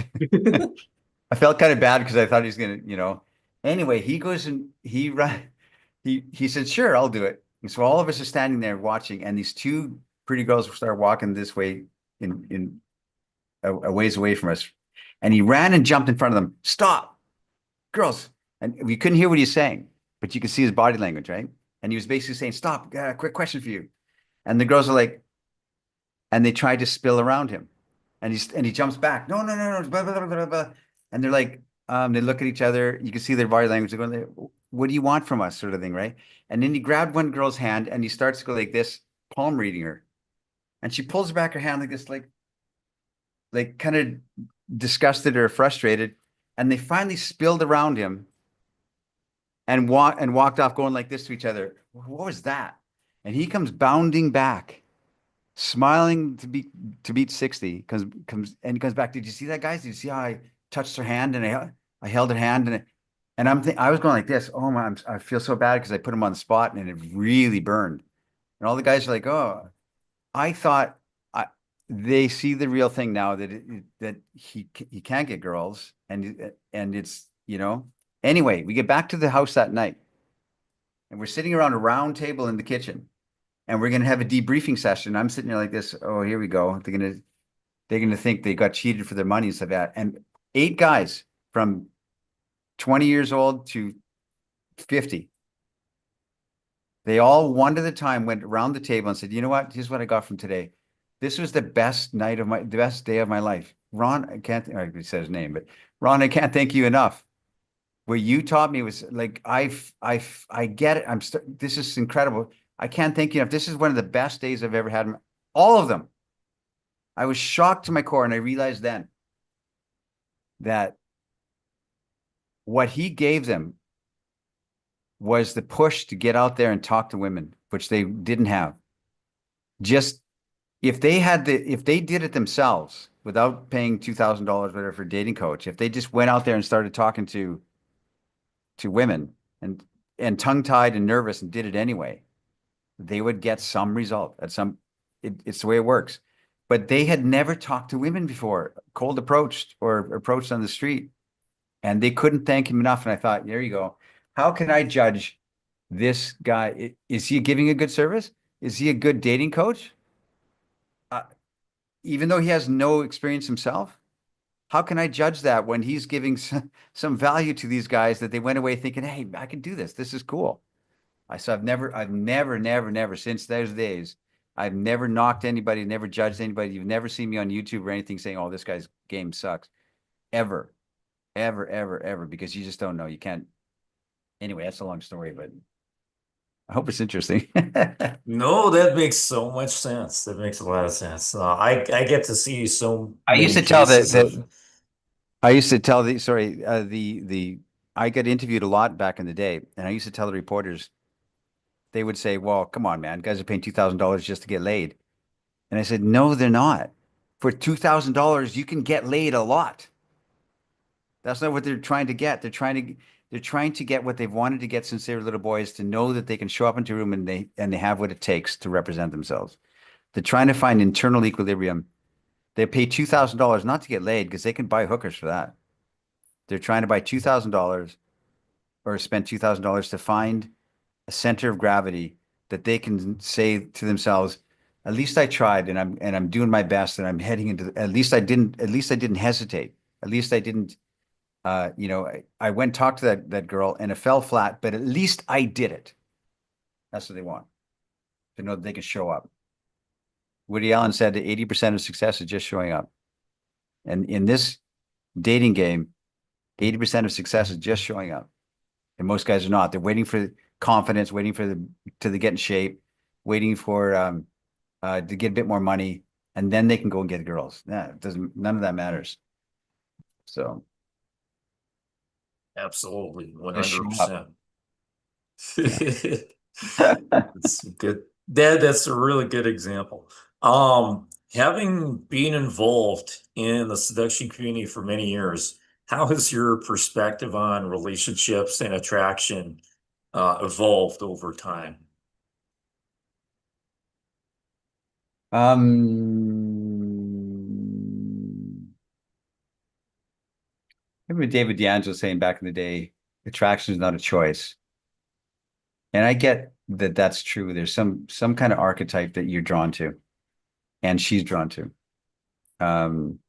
I felt kind of bad because I thought he was going to, anyway, he goes and he said, "Sure, I'll do it." And so all of us are standing there watching, and these 2 pretty girls start walking this way in a ways away from us. And he ran and jumped in front of them. "Stop, girls." And we couldn't hear what he's saying, but you could see his body language, right? And he was basically saying, "Stop, quick question for you." And the girls are like, and they tried to spill around him. And he jumps back. "No, no, no, no, blah, blah, blah, blah, blah." And they're like, they look at each other. You can see their body language. They're going, "What do you want from us?" sort of thing, right? And then he grabbed one girl's hand and he starts to go like this, palm reading her. And she pulls back her hand like this, like kind of disgusted or frustrated. And they finally spilled around him and walked off going like this to each other. "What was that?" And he comes bounding back, smiling to beat 60. He comes back. "Did you see that, guys? Did you see how I touched her hand and I held her hand and I was going like this. Oh my, I feel so bad because I put him on the spot and it really burned." And all the guys are like, "Oh." I thought they see the real thing now that he can't get girls and it's anyway, we get back to the house that night and we're sitting around a round table in the kitchen and we're going to have a debriefing session. I'm sitting there like this. Oh, here we go. They're going to think they got cheated for their money and stuff like that. And 8 guys from 20 years old to 50, they all one at a time went around the table and said, "You know what? Here's what I got from today. This was the best the best day of my life. Ron," I can't, I said his name, but "Ron, I can't thank you enough." what you taught me was like, I get it. This is incredible. I can't thank you enough. This is one of the best days I've ever had. All of them. I was shocked to my core, and I realized then that what he gave them was the push to get out there and talk to women, which they didn't have. Just if they did it themselves without paying $2,000 whatever for a dating coach, if they just went out there and started talking to women and tongue-tied and nervous and did it anyway, they would get some result at some it's the way it works. But they had never talked to women before, cold approached or approached on the street, and they couldn't thank him enough. And I thought, there you go. How can I judge this guy? Is he giving a good service? Is he a good dating coach? Uh, Even though he has no experience himself? How can I judge that when he's giving some value to these guys that they went away thinking, hey, I can do this. This is cool. I've never since those days, I've never knocked anybody, never judged anybody. You've never seen me on YouTube or anything saying, oh, this guy's game sucks. Ever, ever, because you just don't know. You can't. Anyway, that's a long story, but I hope it's interesting. No, that makes so much sense. That makes a lot of sense. I get to see so I used many to tell cases of. I used to tell the sorry, I got interviewed a lot back in the day, and I used to tell the reporters, they would say, well, come on, man, guys are paying $2,000 just to get laid. And I said, no, they're not. For $2,000, you can get laid a lot. That's not what they're trying to get. They're trying to get what they've wanted to get since they were little boys, to know that they can show up into a room and they have what it takes to represent themselves. They're trying to find internal equilibrium. They pay $2,000 not to get laid because they can buy hookers for that. They're trying to buy $2,000 or spend $2,000 to find a center of gravity that they can say to themselves, at least I tried and I'm doing my best and I'm heading into at least I didn't hesitate. At least I didn't I went and talked to that girl and it fell flat, but at least I did it. That's what they want. To know that they can show up. Woody Allen said that 80% of success is just showing up. And in this dating game, 80% of success is just showing up. And most guys are not. They're waiting for confidence, waiting for to get in shape, waiting for to get a bit more money, and then they can go and get girls. Yeah, it doesn't. None of that matters. So Absolutely, just show up. 100%. Yeah. It's good. That's a really good example. Having been involved in the seduction community for many years, how has your perspective on relationships and attraction evolved over time? Remember David D'Angelo saying back in the day, attraction is not a choice. And I get that that's true. There's some kind of archetype that you're drawn to, and she's drawn to. Um,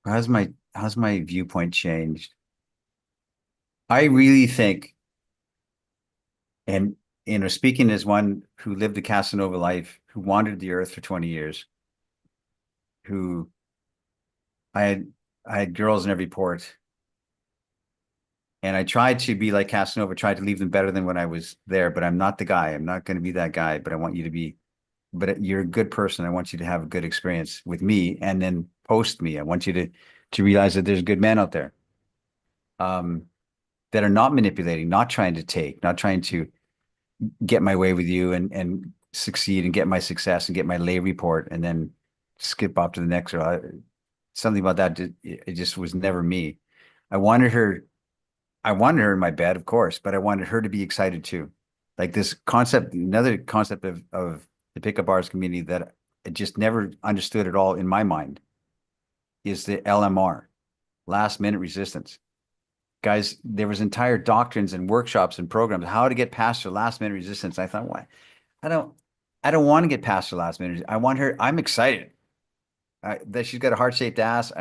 how's my viewpoint changed? I really think, and speaking as one who lived a Casanova life, who wandered the earth for 20 years, who I had I had girls in every port, and I tried to be like Casanova, tried to leave them better than when I was there, but I'm not the guy. I'm not going to be that guy, but I want you to be, but you're a good person. I want you to have a good experience with me and then post me. I want you to realize that there's good men out there um that are not manipulating, not trying to take, not trying to get my way with you and succeed and get my success and get my lay report and then skip off to the next. Something about that, it just was never me. I wanted her, I wanted her in my bed, of course, but I wanted her to be excited too. Like this concept, another concept of the pickup bars community that I just never understood at all in my mind is the LMR, last minute resistance. Guys, there was entire doctrines and workshops and programs how to get past your last minute resistance. I thought, why? I don't, I don't want to get past her last minute. I want her. I'm excited that she's got a heart shaped ass.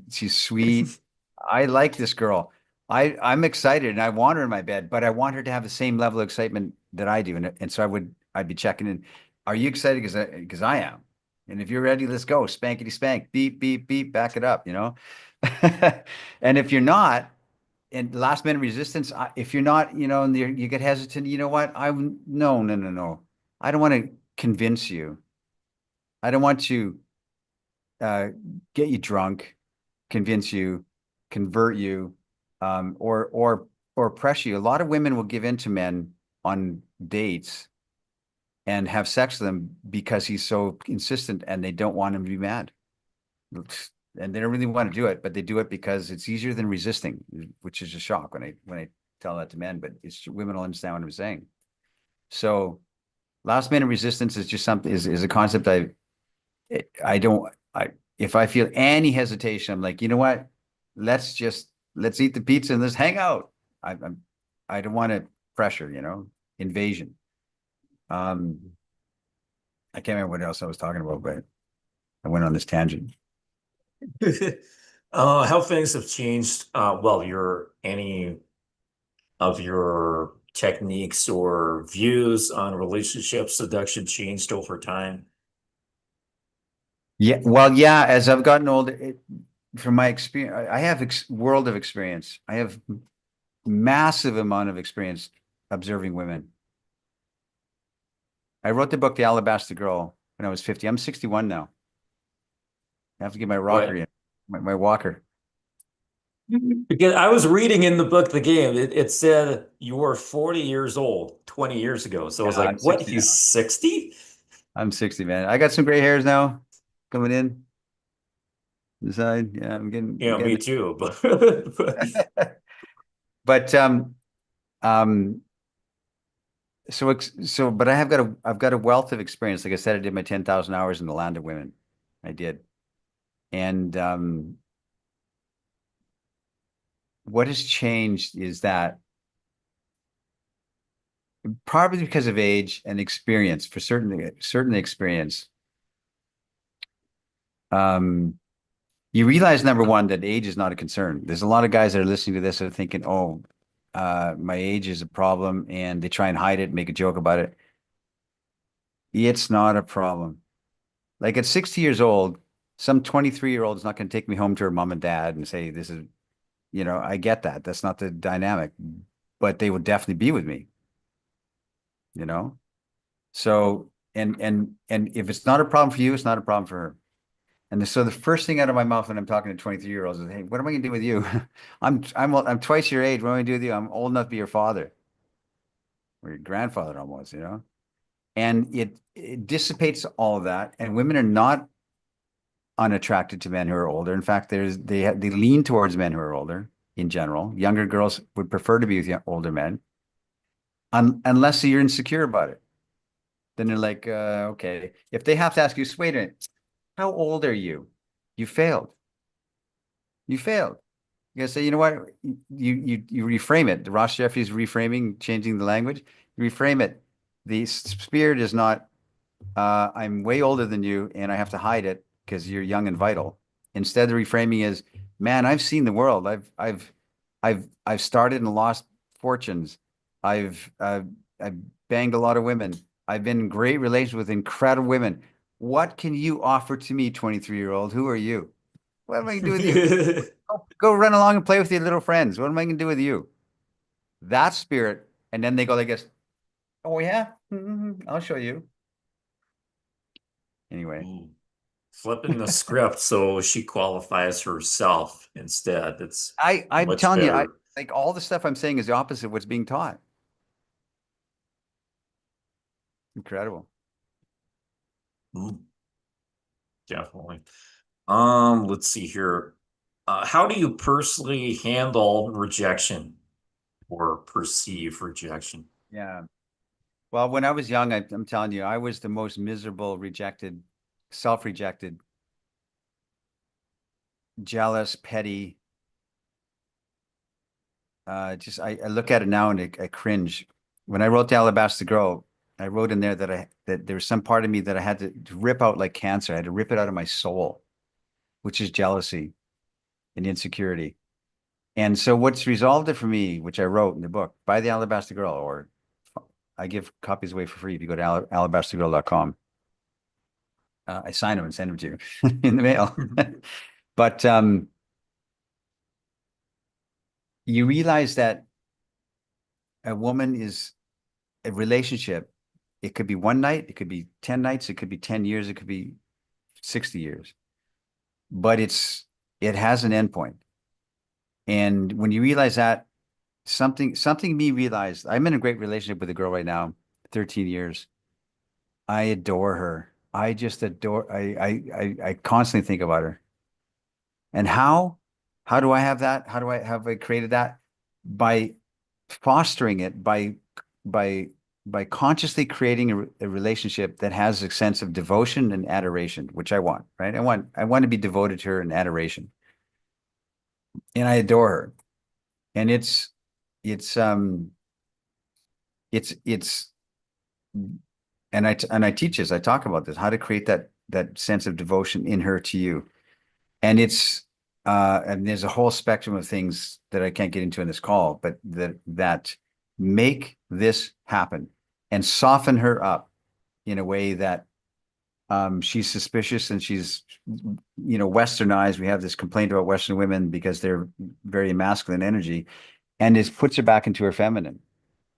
She's sweet. I like this girl. I'm excited and I want her in my bed, but I want her to have the same level of excitement that I do. And so I'd be checking in. Are you excited? Because I am. And if you're ready, let's go. Spankety spank. Beep, beep, beep. Back it up, you know? And if you're not, and last minute resistance, if you're not, and you get hesitant, you know what? No, no, no, no. I don't want to convince you. I don't want to uh, get you drunk, convince you, convert you, or pressure you. A lot of women will give in to men on dates and have sex with him because he's so insistent and they don't want him to be mad. And they don't really want to do it, but they do it because it's easier than resisting, which is a shock when I tell that to men, but it's women will understand what I'm saying. So last minute resistance is just something is a concept I don't I if I feel any hesitation, I'm like, you know what? Let's eat the pizza and let's hang out. I don't want to pressure, invasion. I can't remember what else I was talking about, but I went on this tangent. How things have changed. Well, any of your techniques or views on relationship seduction changed over time? Yeah, well, yeah, as I've gotten older, from my experience, I have world of experience. I have massive amount of experience observing women. I wrote the book, The Alabaster Girl, when I was 50. I'm 61 now. I have to get my rocker What? in, my walker. Because I was reading in the book, the game, it said you were 40 years old 20 years ago. So I Yeah, was I'm like, what? 60 He's now. 60? I'm 60, man. I got some gray hairs now coming in the side. Yeah, I'm Yeah, me getting too. it. But um but I've got a wealth of experience. Like I said, I did my 10,000 hours in the land of women. I did. And what has changed is that probably because of age and experience, for certain experience, um, you realize number one that age is not a concern. There's a lot of guys that are listening to this that are thinking, "Oh, my age is a problem," and they try and hide it, make a joke about it. It's not a problem. Like at 60 years old, some 23-year-old is not going to take me home to her mom and dad and say, "This is," I get that. That's not the dynamic, but they would definitely be with me, you know? So, and if it's not a problem for you, it's not a problem for her. So the first thing out of my mouth when I'm talking to 23-year-olds is, "Hey, what am I gonna do with you? I'm twice your age. What am I gonna do with you? I'm old enough to be your father or your grandfather almost." And it dissipates all of that. And women are not unattracted to men who are older. In fact, they lean towards men who are older in general. Younger girls would prefer to be with older men, unless you're insecure about it. Then they're like, okay. If they have to ask you, "So wait a minute, how old are you? You failed. You failed." You gotta say, you know what? You reframe it. Ross Jeffries reframing, changing the language. You reframe it. The spirit is not, I'm way older than you and I have to hide it because you're young and vital. Instead, the reframing is, man, I've seen the world. I've started and lost fortunes. I've banged a lot of women. I've been in great relations with incredible women. What can you offer to me, 23-year-old? Who are you? What am I gonna do with you? Go run along and play with your little friends. What am I gonna do with you? That spirit. And then they go like this, "Oh yeah, I'll show you." Anyway. Ooh, flipping the script so she qualifies herself instead. It's I'm much telling you, I better. like all the stuff I'm saying is the opposite of what's being taught. Incredible. Mm, definitely. Let's see here. How do you personally handle rejection or perceive rejection? Yeah. Well, when I was young, I'm telling you, I was the most miserable, rejected, self-rejected, jealous, petty. Just I look at it now and I cringe. When I wrote the Alabaster Girl, I wrote in there that there was some part of me that I had to rip out like cancer. I had to rip it out of my soul, which is jealousy and insecurity. And so what's resolved it for me, which I wrote in the book, By the Alabaster Girl, or I give copies away for free if you go to alabastergirl.com. I sign them and send them to you in the mail. But you realize that a woman is a relationship. It could be one night, it could be 10 nights, it could be 10 years, it could be 60 years, but it has an endpoint. And when you realize that, something me realized, I'm in a great relationship with a girl right now, 13 years. I adore her. I just adore, I constantly think about her. And how do I have that? How do I have I created that? By fostering it, by by consciously creating a relationship that has a sense of devotion and adoration, which I want, right? I want to be devoted to her in adoration. And I adore her. And it's it's and I teach this, I talk about this, how to create that sense of devotion in her to you. And and there's a whole spectrum of things that I can't get into in this call, but that make this happen and soften her up in a way that she's suspicious and she's westernized. We have this complaint about Western women because they're very masculine energy, and it puts her back into her feminine,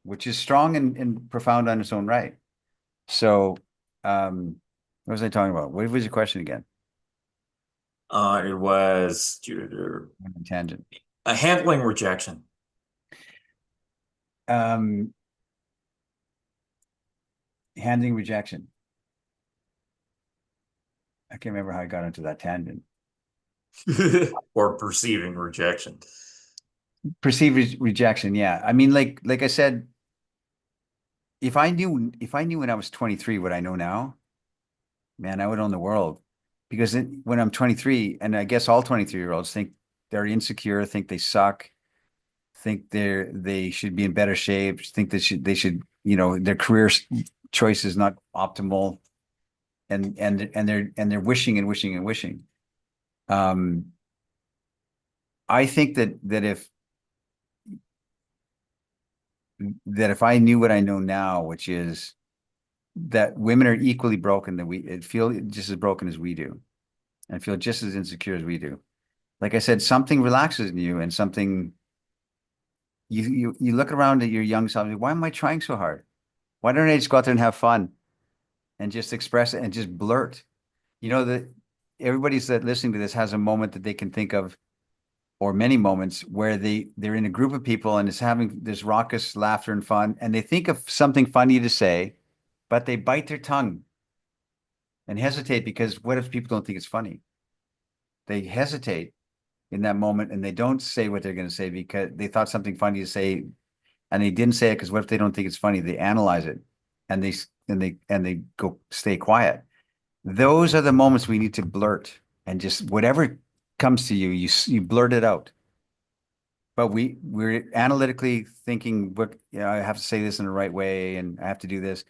which is strong and profound on its own right. So what was I talking about? What was your question again? It was Tangent. handling rejection. Um, Handling rejection. I can't remember how I got into that tangent. Or perceiving rejection. Perceived rejection, yeah. I mean, like I said, if I knew when I was 23 what I know now, man, I would own the world. Because when I'm 23, and I guess all 23-year-olds think they're insecure, think they suck, think they should be in better shape, think they should, their career choice is not optimal, and they're wishing and wishing and wishing. I think that if I knew what I know now, which is that women are equally broken, that we feel just as broken as we do, and feel just as insecure as we do. Like I said, something relaxes in you, and something you look around at your young self. Why am I trying so hard? Why don't I just go out there and have fun and just express it and just blurt? That everybody's that listening to this has a moment that they can think of, or many moments where they're in a group of people and it's having this raucous laughter and fun, and they think of something funny to say, but they bite their tongue and hesitate because what if people don't think it's funny? They hesitate in that moment and they don't say what they're going to say because they thought something funny to say and they didn't say it because what if they don't think it's funny? They analyze it and they go stay quiet. Those are the moments we need to blurt, and just whatever comes to you, you blurt it out. But we're analytically thinking, what, I have to say this in the right way and I have to do this.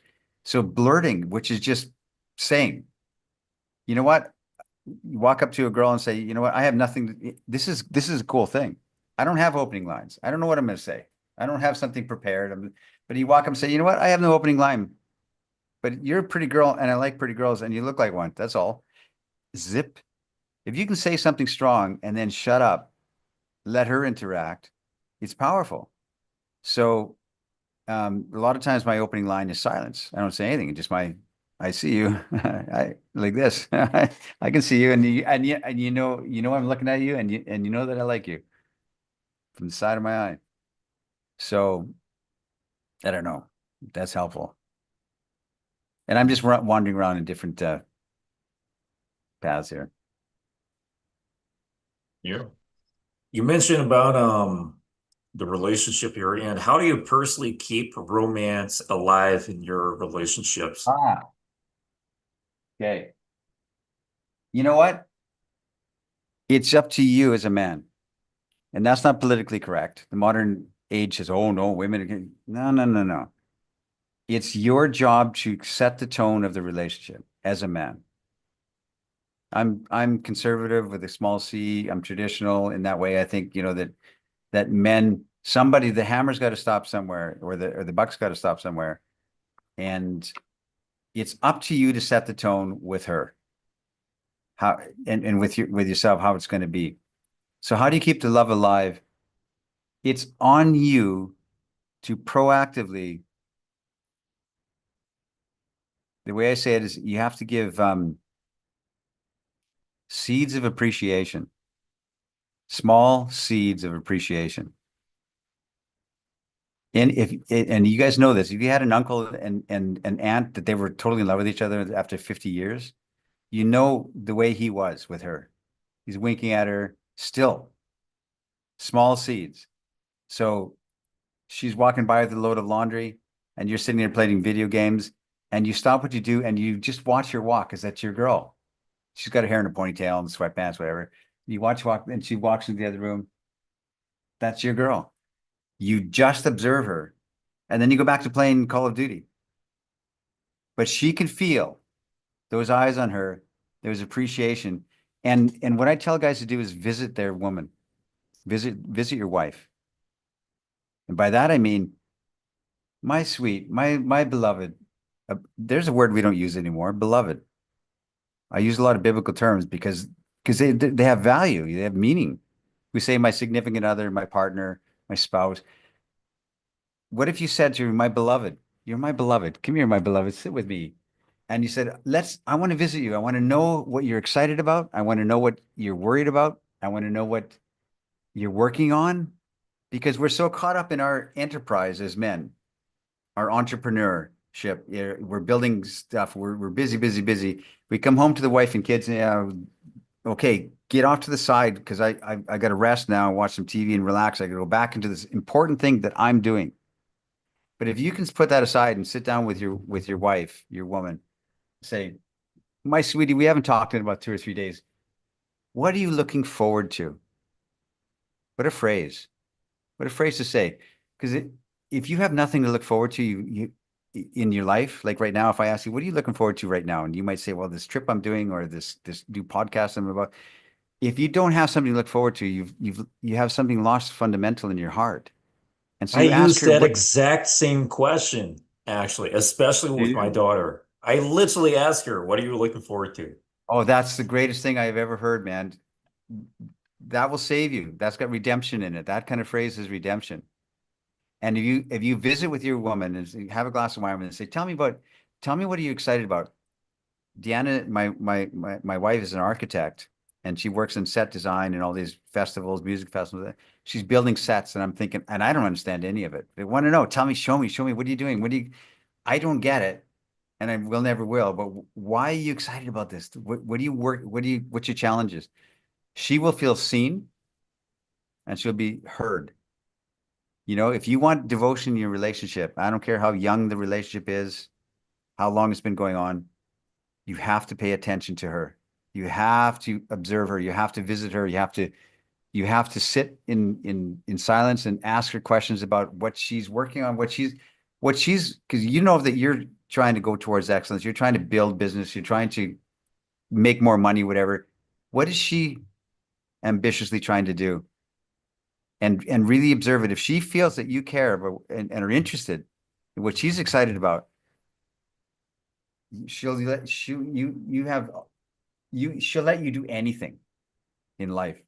So blurting, which is just saying, you know what? You walk up to a girl and say, you know what? I have nothing this is a cool thing. I don't have opening lines. I don't know what I'm going to say. I don't have something prepared. But you walk up and say, you know what? I have no opening line, but you're a pretty girl and I like pretty girls and you look like one. That's all. Zip. If you can say something strong and then shut up, let her interact, it's powerful. So a lot of times my opening line is silence. I don't say anything. It's just I see you. I like this. I can see you, and I'm looking at you, and you know that I like you from the side of my eye. So I don't know. That's helpful. And I'm just wandering around in different paths here. Yeah. You mentioned about the relationship you're in. How do you personally keep romance alive in your relationships? Ah, okay. You know what? It's up to you as a man. And that's not politically correct. The modern age says, oh, no, women can. No, no, no, no. It's your job to set the tone of the relationship as a man. I'm conservative with a small c. I'm traditional in that way. I think, that men, the hammer's got to stop somewhere, or the buck's got to stop somewhere. And it's up to you to set the tone with her. And with yourself, how it's going to be. So how do you keep the love alive? it's on you to proactively, the way I say it is you have to give seeds of appreciation, small seeds of appreciation. And and you guys know this, if you had an uncle and an aunt that they were totally in love with each other after 50 years, you know the way he was with her. He's winking at her still, small seeds. So she's walking by with a load of laundry and you're sitting there playing video games and you stop what you do and you just watch her walk because that's your girl. She's got her hair in a ponytail and sweatpants, whatever. You watch walk and she walks into the other room. That's your girl. You just observe her and then you go back to playing Call of Duty. But she can feel those eyes on her. There's appreciation. And what I tell guys to do is visit their woman, visit your wife. And by that I mean, my sweet, my beloved. There's a word we don't use anymore, beloved. I use a lot of biblical terms because they have value, they have meaning. We say my significant other, my partner, my spouse. What if you said to her, my beloved, you're my beloved. Come here, my beloved, sit with me. And you said, I want to visit you. I want to know what you're excited about. I want to know what you're worried about. I want to know what you're working on because we're so caught up in our enterprise as men, our entrepreneurship. Yeah, we're building stuff. We're busy, busy, busy. We come home to the wife and kids. And, okay, get off to the side because I got to rest now, watch some TV and relax. I got to go back into this important thing that I'm doing. But if you can put that aside and sit down with your wife, your woman, say, my sweetie, we haven't talked in about 2 or 3 days. What are you looking forward to? What a phrase. What a phrase to say. Because if you have nothing to look forward to, in your life, like right now, if I ask you, what are you looking forward to right now? And you might say, well, this trip I'm doing or this new podcast I'm about. If you don't have something to look forward to, you have something lost fundamental in your heart. And so I you ask use her, that what exact same question, actually, especially do with my you? daughter. I literally ask her, what are you looking forward to? Oh, that's the greatest thing I've ever heard, man. That will save you. That's got redemption in it. That kind of phrase is redemption. And if you visit with your woman and have a glass of wine and say, tell me what are you excited about? Deanna, my wife is an architect and she works in set design and all these festivals, music festivals. She's building sets and I'm thinking, and I don't understand any of it. They want to know, tell me, show me, what are you doing? I don't get it. And I will never will, but why are you excited about this? What do you work? What's your challenges? She will feel seen and she'll be heard. If you want devotion in your relationship, I don't care how young the relationship is, how long it's been going on, you have to pay attention to her. You have to observe her. You have to visit her. You have to sit in silence and ask her questions about what she's working on, what she's because you know that you're trying to go towards excellence. You're trying to build business. You're trying to make more money, whatever. What is she ambitiously trying to do? And really observe it. If she feels that you care about and are interested in what she's excited about, she'll let you have she'll let you do anything in life.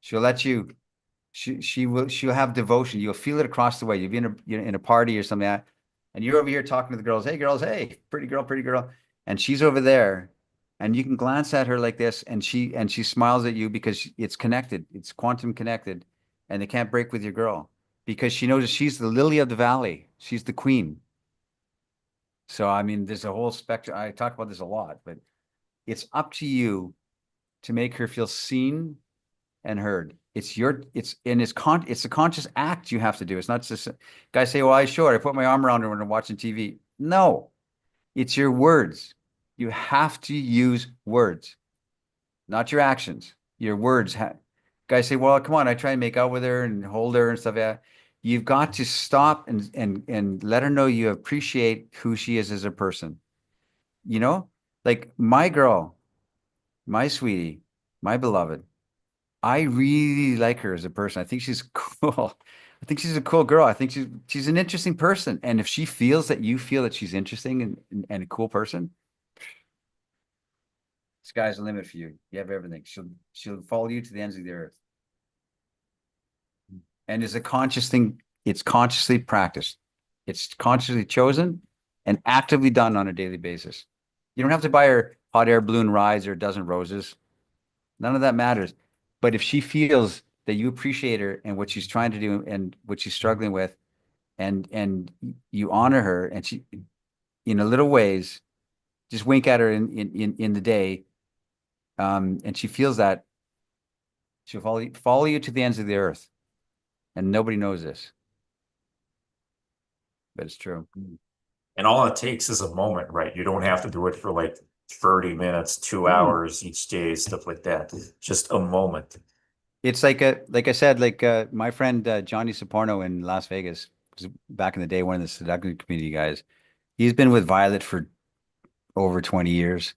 She'll let you she'll have devotion. You'll feel it across the way. You'll be in a party or something like that, and you're over here talking to the girls, hey, pretty girl. And she's over there, and you can glance at her like this, and she smiles at you because it's connected. It's quantum connected, and they can't break with your girl because she knows that she's the lily of the valley. She's the queen. So I mean, there's a whole spectrum. I talk about this a lot, but it's up to you to make her feel seen and heard. It's a conscious act you have to do. It's not just guys say, well, I put my arm around her when I'm watching TV. No, it's your words. You have to use words, not your actions. Your words. Guys say, well, come on, I try and make out with her and hold her and stuff. Yeah. You've got to stop and let her know you appreciate who she is as a person. You know, like my girl, my sweetie, my beloved. I really like her as a person. I think she's cool. I think she's a cool girl. I think she's an interesting person. And if she feels that you feel that she's interesting and a cool person, sky's the limit for you. You have everything. She'll follow you to the ends of the earth. and is a conscious thing. It's consciously practiced. It's consciously chosen and actively done on a daily basis. You don't have to buy her hot air balloon rides or a dozen roses. None of that matters. But if she feels that you appreciate her and what she's trying to do and what she's struggling with, and you honor her, and she, in a little ways, just wink at her in the day, and she feels that, she'll follow you to the ends of the earth, and nobody knows this, but it's true. And all it takes is a moment, right? You don't have to do it for like 30 minutes, two Mm. hours each day, stuff like that. Just a moment. It's like I said, my friend Johnny Soporno in Las Vegas was back in the day, one of the seduction community guys. He's been with Violet for over 20 years.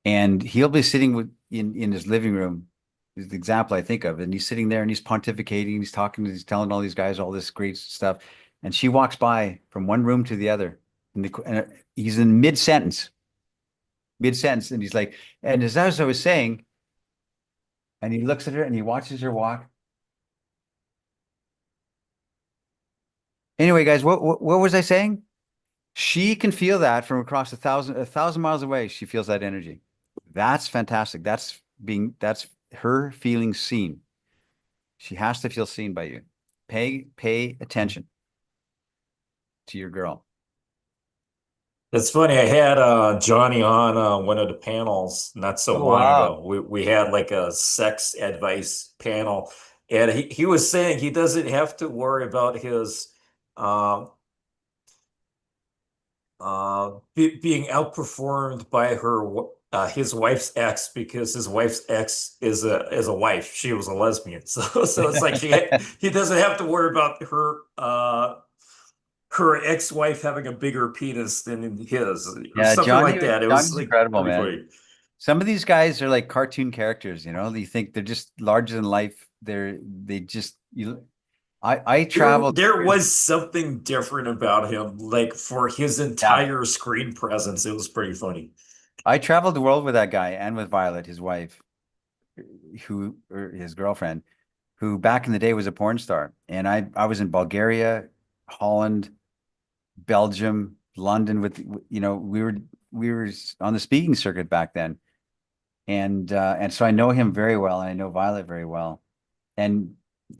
And he'll be sitting in his living room, is the example I think of, and he's sitting there and he's pontificating, he's talking, he's telling all these guys all this great stuff. And she walks by from one room to the other, and he's in mid-sentence, and he's like, and as I was saying, and he looks at her and he watches her walk. Anyway, guys, what was I saying? She can feel that from across a thousand miles away. She feels that energy. That's fantastic. That's her feeling seen. She has to feel seen by you. Pay attention to your girl. It's funny, I had Johnny on one of the panels not so Oh long wow. ago. We had like a sex advice panel, and he was saying he doesn't have to worry about his uh, being outperformed by his wife's ex because his wife's ex is a wife. She was a lesbian, so it's like he doesn't have to worry about her ex-wife having a bigger penis than his or Yeah, something like that. It was Johnny's like incredible, pretty man. funny. Some of these guys are like cartoon characters, you know. You think they're just larger than life. They just you I traveled There was something different about him, like for his yeah. entire screen presence. It was pretty funny. I traveled the world with that guy and with Violet, his wife, who or his girlfriend, who back in the day was a porn star. And I was in Bulgaria, Holland, Belgium, London with we were on the speaking circuit back then. And so I know him very well and I know Violet very well. And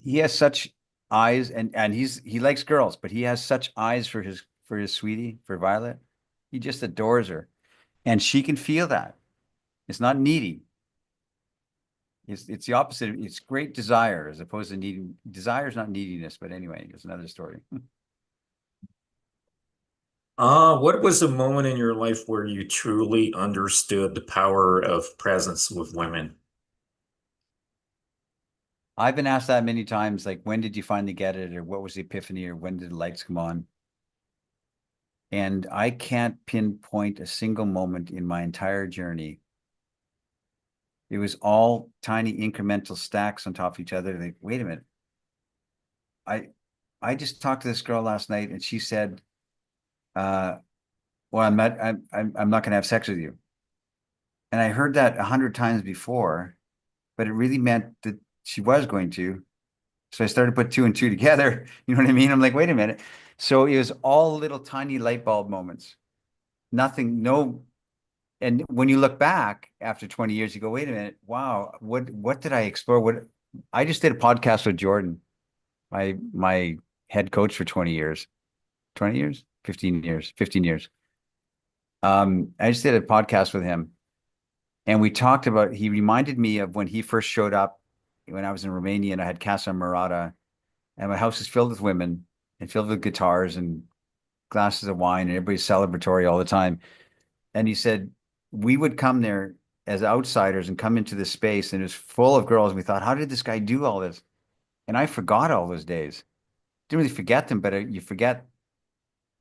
he has such eyes and he likes girls, but he has such eyes for his sweetie, for Violet. He just adores her. And she can feel that. It's not needy. It's the opposite. It's great desire as opposed to needing. Desire is not neediness, but anyway, it's another story. What was a moment in your life where you truly understood the power of presence with women? I've been asked that many times, like, when did you finally get it, or what was the epiphany, or when did the lights come on? And I can't pinpoint a single moment in my entire journey. It was all tiny incremental stacks on top of each other. Like, wait a minute. I I just talked to this girl last night and she said, uh, well, I'm not gonna have sex with you. And I heard that 100 times before, but it really meant that she was going to. So I started to put two and two together. You know what I mean? I'm like, wait a minute. So it was all little tiny light bulb moments. Nothing, no. And when you look back after 20 years, you go, wait a minute, wow, what did I explore? What I just did a podcast with Jordan, my head coach for 20 years. 20 years? 15 years, 15 years. I just did a podcast with him and we talked about, he reminded me of when he first showed up when I was in Romania and I had Casa Murata and my house is filled with women and filled with guitars and glasses of wine and everybody's celebratory all the time. And he said, we would come there as outsiders and come into this space and it was full of girls. And we thought, how did this guy do all this? And I forgot all those days. Didn't really forget them, but you forget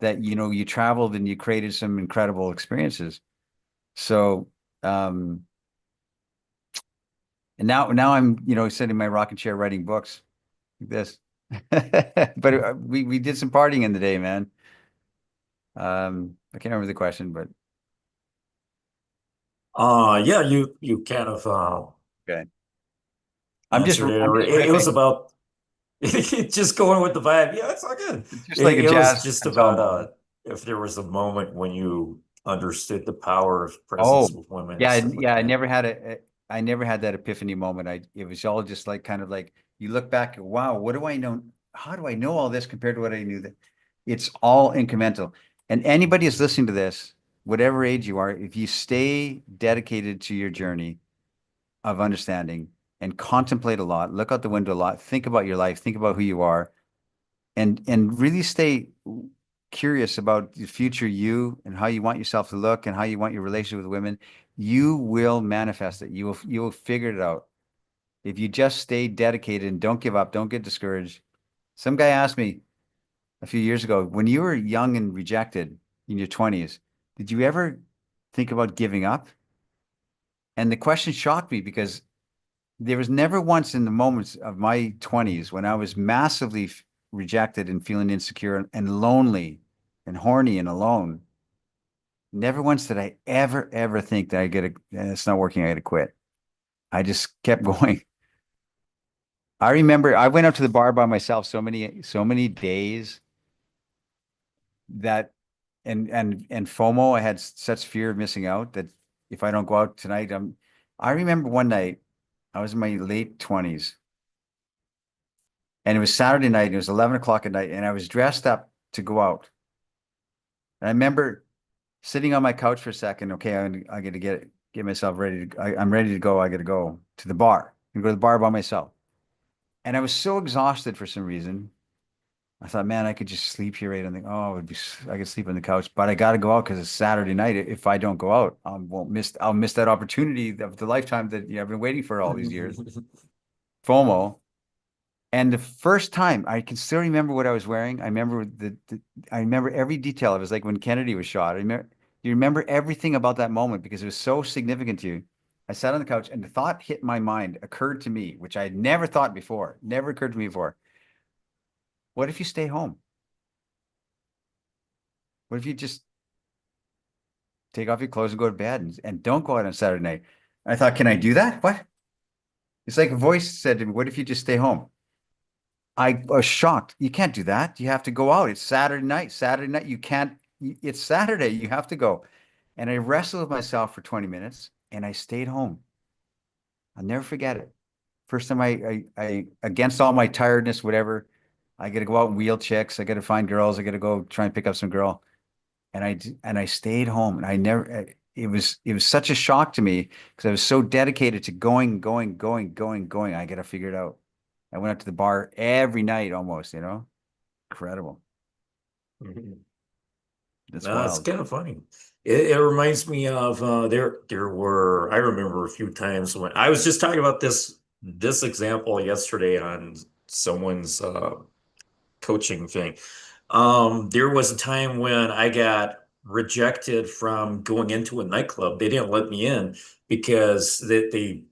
that, you traveled and you created some incredible experiences. So, and now I'm, sitting in my rocking chair writing books like this. But we did some partying in the day, man. I can't remember the question, but Yeah, you kind of okay. I'm just answered it. I'm just It was riffing. about Just going with the vibe. Yeah, it's all good. Just like a It was jazz just about ensemble. if there was a moment when you understood the power of presence Oh, with women and yeah, stuff like yeah. that. I never had that epiphany moment. It was all just like kind of like you look back, wow, what do I know? How do I know all this compared to what I knew that it's all incremental. And anybody who's listening to this, whatever age you are, if you stay dedicated to your journey of understanding and contemplate a lot, look out the window a lot, think about your life, think about who you are, and really stay curious about the future you and how you want yourself to look and how you want your relationship with women, you will manifest it. You will figure it out. If you just stay dedicated and don't give up, don't get discouraged. Some guy asked me a few years ago, when you were young and rejected in your 20s, did you ever think about giving up? And the question shocked me because there was never once in the moments of my 20s when I was massively rejected and feeling insecure and lonely and horny and alone. Never once did I ever think that it's not working, I gotta quit. I just kept going. I remember I went up to the bar by myself so many days that and FOMO, I had such fear of missing out that if I don't go out tonight, I remember one night, I was in my late 20s and it was Saturday night, and it was 11 o'clock at night, and I was dressed up to go out. And I remember sitting on my couch for a second. Okay, I got to get myself ready I'm ready to go. I got to go to the bar and go to the bar by myself. And I was so exhausted for some reason. I thought, man, I could just sleep here right on the, oh, I could sleep on the couch, but I got to go out because it's Saturday night. If I don't go out, I'll miss that opportunity of the lifetime that I've been waiting for all these years. FOMO. And the first time I can still remember what I was wearing. I remember every detail. It was like when Kennedy was shot. You remember everything about that moment because it was so significant to you. I sat on the couch and the thought hit my mind, occurred to me, which I had never thought before, never occurred to me before. What if you stay home? What if you just take off your clothes and go to bed and don't go out on Saturday night? I thought, can I do that? What? It's like a voice said to me, what if you just stay home? I was shocked. You can't do that. You have to go out. It's Saturday night. Saturday night, you can't, it's Saturday. You have to go. And I wrestled with myself for 20 minutes and I stayed home. I'll never forget it. First time against all my tiredness, whatever, I got to go out and wheel chicks. I got to find girls. I got to go try and pick up some girl. And I stayed home and I never, it was such a shock to me because I was so dedicated to going. I got to figure it out. I went up to the bar every night almost, incredible. That's No, it's wild. kind of funny. It reminds me of there were I remember a few times when I was just talking about this example yesterday on someone's coaching thing. There was a time when I got rejected from going into a nightclub. They didn't let me in because they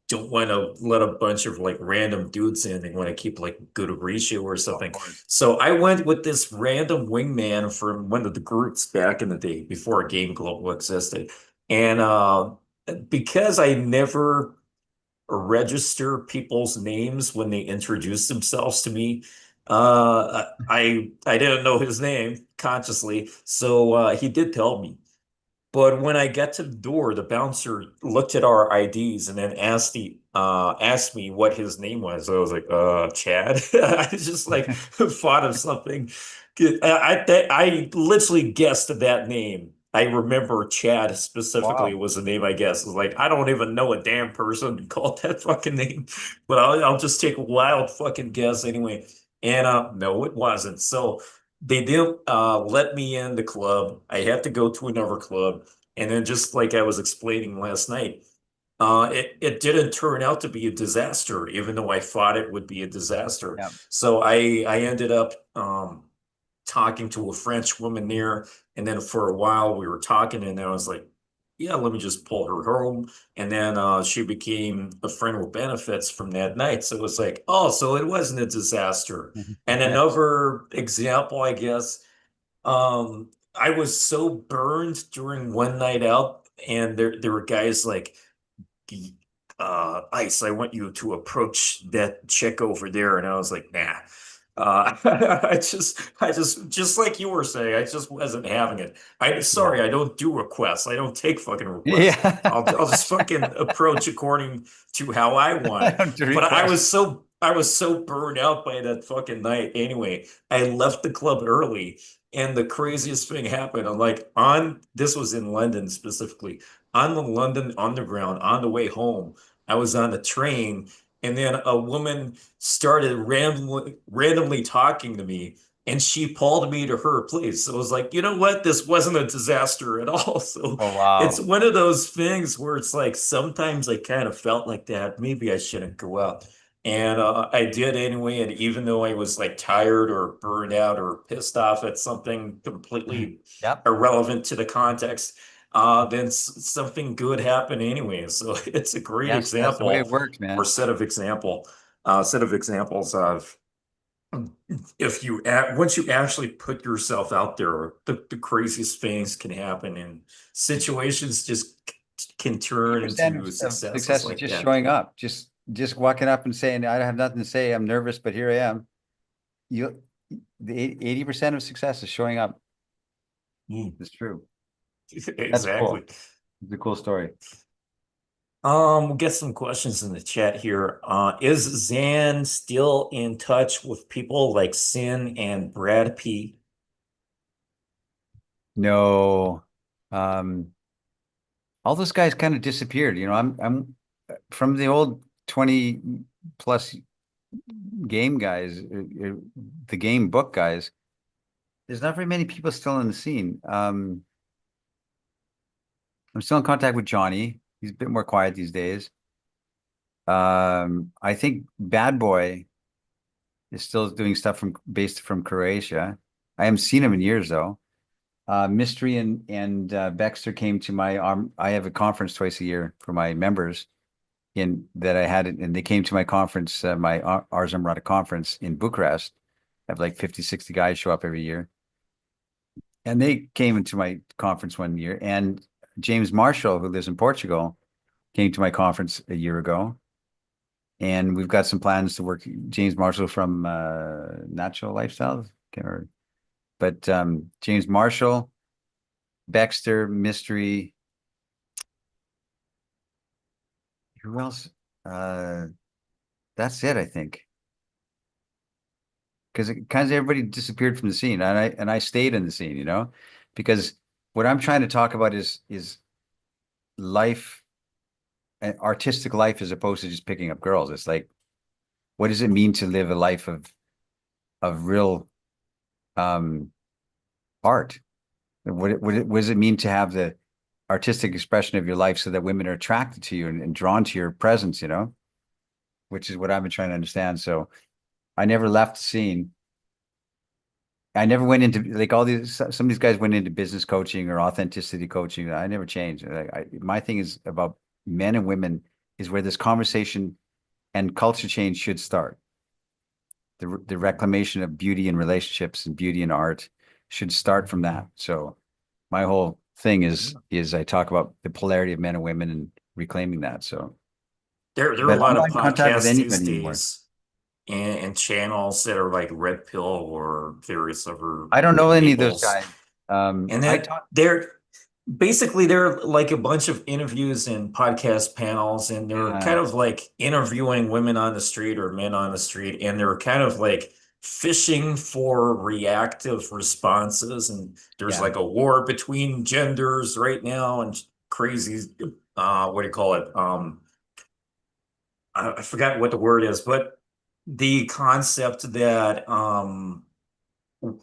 don't want to let a bunch of like random dudes in. They want to keep like good ratio or Of something. course. So I went with this random wingman from one of the groups back in the day before a game global existed. And because I never register people's names when they introduce themselves to me. I didn't know his name consciously, so he did tell me. But when I got to the door, the bouncer looked at our IDs and then asked me what his name was. I was like, Chad. I just like thought of something. I literally guessed that name. I remember Chad specifically Wow. was the name I guessed. It was like, I don't even know a damn person called that fucking name, but I'll just take a wild fucking guess anyway. And no, it wasn't. So they didn't let me in the club. I had to go to another club. And then just like I was explaining last night, it didn't turn out to be a disaster, even though I thought it would be a disaster. Yeah. So I ended up talking to a French woman there, and then for a while we were talking, and I was like, yeah, let me just pull her home. And then she became a friend with benefits from that night. So it was like, oh, so it wasn't a disaster. And Yes. another example, I guess, I was so burned during one night out, and there were guys like Ice, I want you to approach that chick over there. And I was like, nah. Just like you were saying, I just wasn't having it. Sorry, Yeah. I don't do requests. I don't take fucking requests. I'll Yeah. just fucking approach according to how I want I it. don't do But requests. I was so burned out by that fucking night. Anyway, I left the club early, and the craziest thing happened. I'm like this was in London specifically, on the London Underground on the way home. I was on the train, and then a woman started randomly talking to me, and she pulled me to her place. So I was like, you know what? This wasn't a disaster at all. So Oh, it's wow. one of those things where it's like sometimes I kind of felt like that. Maybe I shouldn't go out. And I did anyway. And even though I was like tired or burned out or pissed off at something completely Yep. irrelevant to the context, then something good happened anyway. So it's a great Yes, that's the way it example works, or man. set of examples of if you once you actually put yourself out there, the craziest things can happen and situations just can turn 80% into of successes success is like just that. showing up, just walking up and saying, I have nothing to say. I'm nervous, but here I am. You, the 80% of success is showing up. Mm. It's true. That's Exactly. cool. It's a cool story. We'll get some questions in the chat here. Is Zan still in touch with people like Sin and Brad P? No, um, all those guys kind of disappeared. I'm from the old 20 plus game guys, the game book guys. There's not very many people still in the scene. I'm still in contact with Johnny. He's a bit more quiet these days. I think Badboy is still doing stuff based from Croatia. I haven't seen him in years though. Mystery and Baxter came to my I have a conference twice a year for my members in that I had it, and they came to my conference, my Ars Amrata conference in Bucharest. I have like 50, 60 guys show up every year. And they came into my conference one year. And James Marshall, who lives in Portugal, came to my conference a year ago. And we've got some plans to work. James Marshall from Natural Lifestyle, can't remember. But James Marshall, Baxter, Mystery, who else? Uh, that's it, I think. Because kind of everybody disappeared from the scene, and I stayed in the scene, because what I'm trying to talk about is life, artistic life, as opposed to just picking up girls. It's like, what does it mean to live a life of real um art? What does it mean to have the artistic expression of your life so that women are attracted to you and drawn to your presence, which is what I've been trying to understand. So I never left the scene. I never went into like all these, some of these guys went into business coaching or authenticity coaching. I never changed. My thing is about men and women is where this conversation and culture change should start. The reclamation of beauty in relationships and beauty in art should start from that. So my whole thing is I talk about the polarity of men and women and reclaiming that. So, There are a but I'm lot of not in contact with podcasts these anybody anymore. days and channels that are like Red Pill or various other I don't know any of those labels. guys. And I that talk, they're like a bunch of interviews and podcast panels, and they're kind yeah, of like interviewing women on the street or men on the street, and they're kind of like fishing for reactive responses. And there's yeah, like a war between genders right now and crazy, what do you call it? I forgot what the word is, but the concept that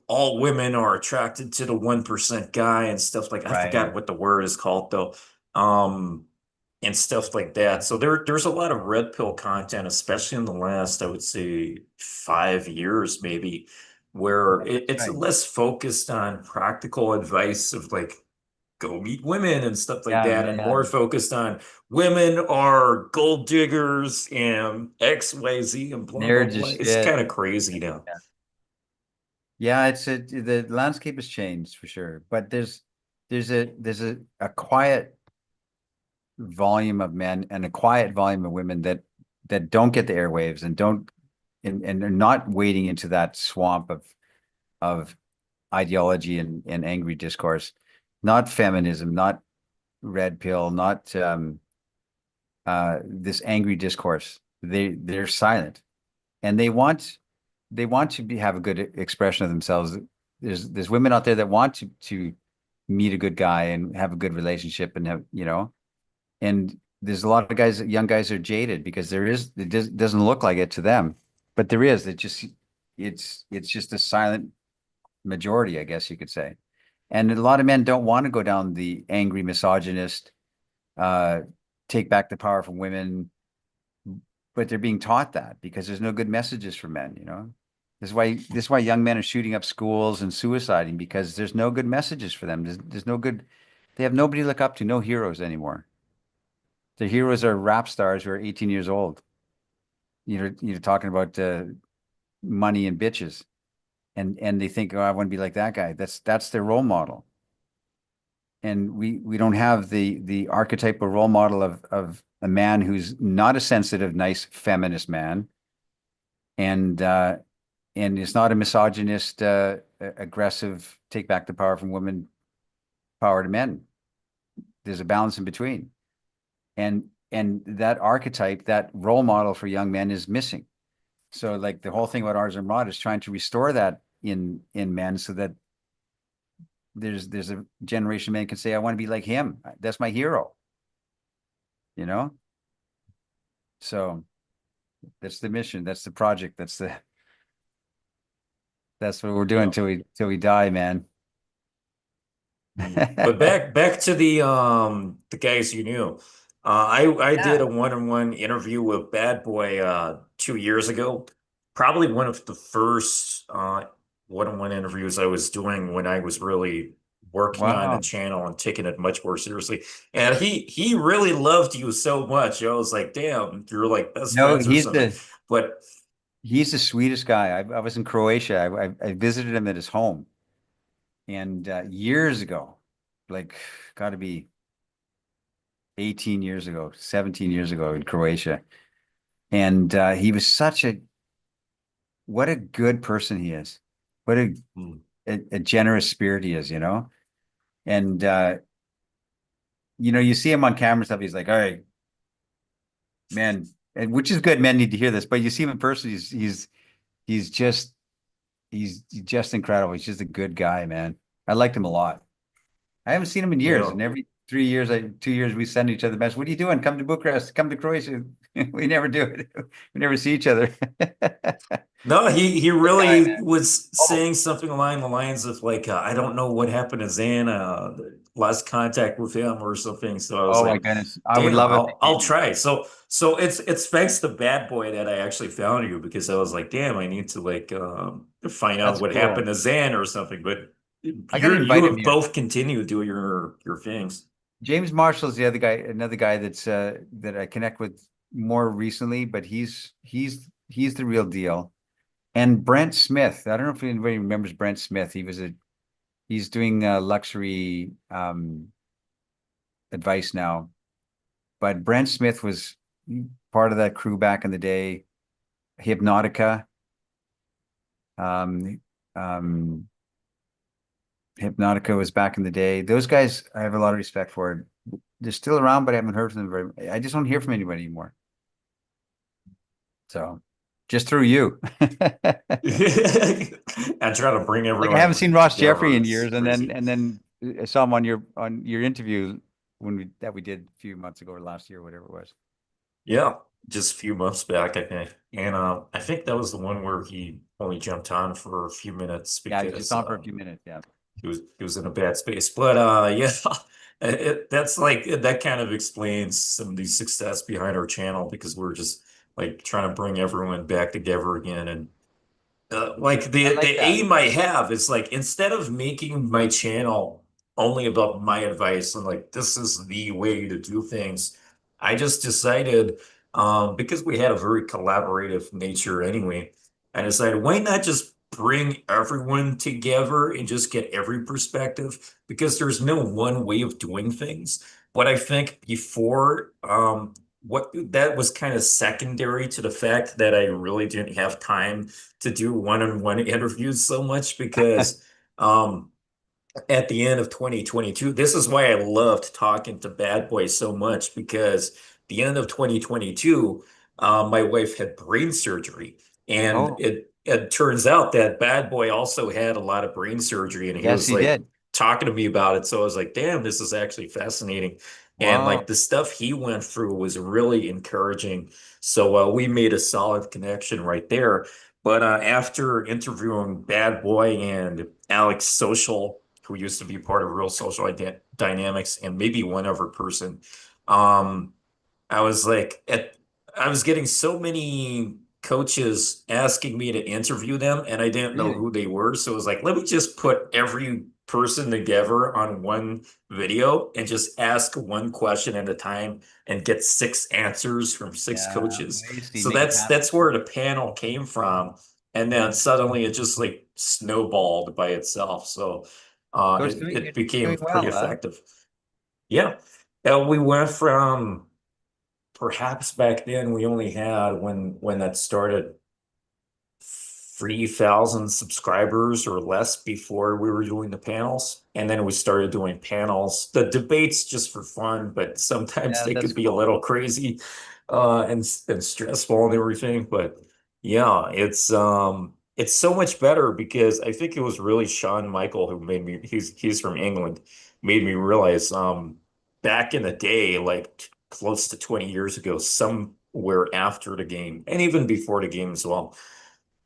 all women are attracted to the 1% guy and stuff like I right. forgot what the word is called though. Um and stuff like that. So there's a lot of red pill content, especially in the last, I would say 5 years maybe, where Yeah, that's it's right. less focused on practical advice of like go meet women and stuff like Yeah, that, yeah, and yeah. more focused on women are gold diggers and XYZ and blah blah They're blah. just It's shit. kind of crazy now. Yeah. Yeah, the landscape has changed for sure. But there's a quiet volume of men and a quiet volume of women that don't get the airwaves and don't and they're not wading into that swamp of ideology and angry discourse, not feminism, not red pill, not this angry discourse. They're silent and they want to have a good expression of themselves. There's women out there that want to meet a good guy and have a good relationship and have, and there's a lot of guys, young guys are jaded because doesn't look like it to them, but there is. It's just a silent majority, I guess you could say. And a lot of men don't want to go down the angry misogynist, uh, take back the power from women, but they're being taught that because there's no good messages for men. This is why young men are shooting up schools and suiciding because there's no good messages for them. There's no good, they have nobody to look up to, no heroes anymore. The heroes are rap stars who are 18 years old. You're talking about money and bitches, and they think, oh, I want to be like that guy. That's their role model, and we don't have the archetypal role model of a man who's not a sensitive, nice feminist man, and is not a misogynist, aggressive, take back the power from women, power to men. There's a balance in between. And that archetype, that role model for young men is missing. So like the whole thing about Ars Amrata is trying to restore that in men so that there's a generation of men can say, I want to be like him. That's my hero, you know? So that's the mission. That's the project. That's what we're doing Yeah. till we die, man. But back to the guys you knew. I did Yeah. a one-on-one interview with Badboy 2 years ago. Probably one of the first one-on-one interviews I was doing when I was really working on the Wow. channel and taking it much more seriously. And he really loved you so much. I was like, damn, you're like best No, friends or he's something. the But he's the sweetest guy. I was in Croatia. I visited him at his home, and years ago, like got to be 18 years ago, 17 years ago in Croatia. And he was what a good person he is. What a generous spirit he is. And you see him on camera and stuff, he's like, all right, man, and which is good. Men need to hear this, but you see him in person, he's just he's just incredible. He's just a good guy, man. I liked him a lot. I haven't seen him in years, yeah. and every 3 years, 2 years, we send each other messages. What are you doing? Come to Bucharest. Come to Croatia. We never do it. We never see each other. No, he Good guy, really man. was Oh, saying something along the lines of like, I don't know what happened to Zan, lost contact with him or something. So I was oh my like, goodness. I would damn, love if they I'll did. try. So it's thanks to Bad Boy that I actually found you because I was like, damn, I need to like find out That's what happened cool. to Zan or something. But I got to you invite him have here. both continued doing your things. James Marshall's the other guy, another guy that I connect with more recently, but he's the real deal. And Brent Smith. I don't know if anybody remembers Brent Smith. He's doing luxury advice now. But Brent Smith was part of that crew back in the day. Hypnotica. Um, um, Hypnotica was back in the day. Those guys, I have a lot of respect for. They're still around, but I haven't heard from them very. I just don't hear from anybody anymore. So, just through you. And try to bring Like I haven't everyone seen Ross Jeffrey together. in It's years, and then crazy. and then I saw him on your interview we did a few months ago or last year, whatever it was. Yeah, just a few months back, I think. And I think that was the one where he only jumped on for a few minutes Yeah, he was just because on for a few minutes. Yeah, he was in a bad space. But yeah, that's like that kind of explains some of the success behind our channel because we're just like trying to bring everyone back together again and like I the like that. aim I have is like instead of making my channel only about my advice and like this is the way to do things, I just decided because we had a very collaborative nature anyway, I decided why not just bring everyone together and just get every perspective because there's no one way of doing things. But I think before, what that was kind of secondary to the fact that I really didn't have time to do one-on-one interviews so much because, um, at the end of 2022. This is why I loved talking to Badboy so much because the end of 2022, my wife had brain surgery, and Oh, it turns out that Badboy also had a lot of brain surgery, and he yes, was he like did. talking to me about it. So I was like, "Damn, this is actually fascinating." And Wow. like the stuff he went through was really encouraging. So we made a solid connection right there. But after interviewing Bad Boy and Alex Social, who used to be part of Real Social Dynamics, and maybe one other person, um, I was like, I was getting so many coaches asking me to interview them, and I didn't know Really? who they were. So it was like, let me just put every person together on one video and just ask one question at a time and get six answers from six Yeah. coaches. Ways to So make it that's happen. where the panel came from. And then suddenly it just like snowballed by itself. So So it's it it's doing became pretty well, huh? effective. Yeah. We went from perhaps back then we only had when that started 3,000 subscribers or less before we were doing the panels. And then we started doing panels, the debates just for fun, but sometimes Yeah, they that's could be a cool. little crazy and stressful and everything. But yeah, it's so much better because I think it was really Shawn Michael who made me he's from England, made me realize back in the day, like close to 20 years ago, somewhere after the game and even before the game as well,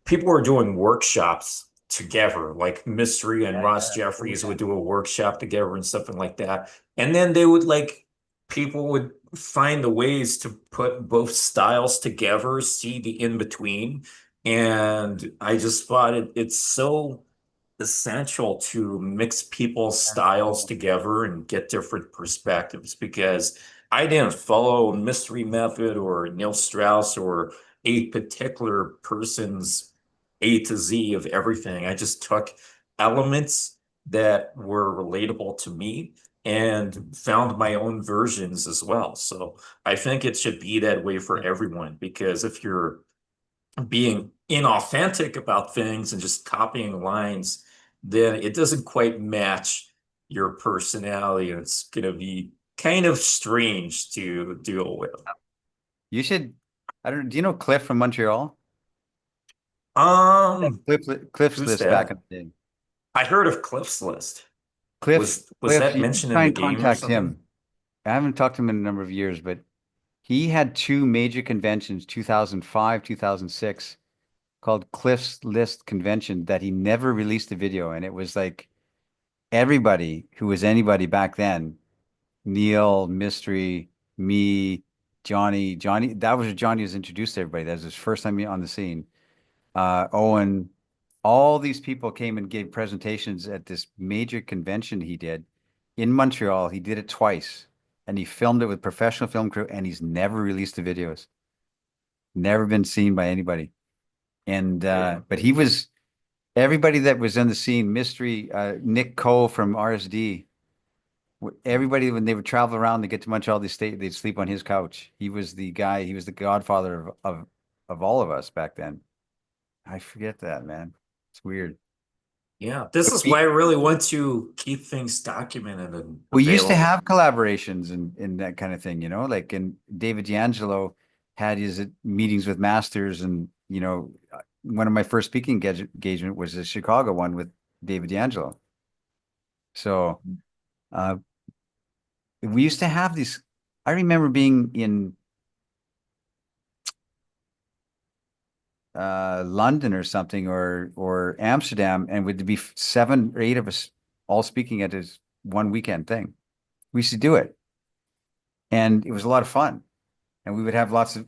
people were doing workshops together, like Mystery and Yeah, Ross yeah. Oh, Jeffries yeah. would do a workshop together and something like that. And then they would like people would find the ways to put both styles together, see the in between. And I just thought it's so essential to mix people's That's styles cool. together and get different perspectives because I didn't follow Mystery Method or Neil Strauss or a particular person's A to Z of everything. I just took elements that were relatable to me and found my own versions as well. So I think it should be that way for Yeah. everyone because if you're being inauthentic about things and just copying lines, then it doesn't quite match your personality. And it's going to be kind of strange to deal with. You should, I don't know, do you know Cliff from Montreal? Um, Cliff's who's List back in that? the day. I heard of Cliff's List. Was Cliff, that you should mentioned in try the and game or contact something? him. I haven't talked to him in a number of years, but he had two major conventions, 2005, 2006, called Cliff's List Convention that he never released a video. And it was like everybody who was anybody back then, Neil, Mystery, me, Johnny, that was Johnny was introduced to everybody. That was his first time on the scene. Owen, all these people came and gave presentations at this major convention he did in Montreal. He did it twice and he filmed it with professional film crew and he's never released the videos, never been seen by anybody. And, Yeah. but he was, everybody that was in the scene, Mystery, Nick Cole from RSD, everybody, when they would travel around to get to Montreal, they'd sleep on his couch. He was the guy, he was the godfather of all of us back then. I forget that, man. It's weird. Yeah. This But is why I really want to keep things documented and we used to available. have collaborations and that kind of thing, like and David D'Angelo had his meetings with masters and one of my first speaking engagement was the Chicago one with David D'Angelo. So uh, we used to have these. I remember being in London or something or Amsterdam and would be 7 or 8 of us all speaking at this one weekend thing. We used to do it. And it was a lot of fun. And we would have lots of,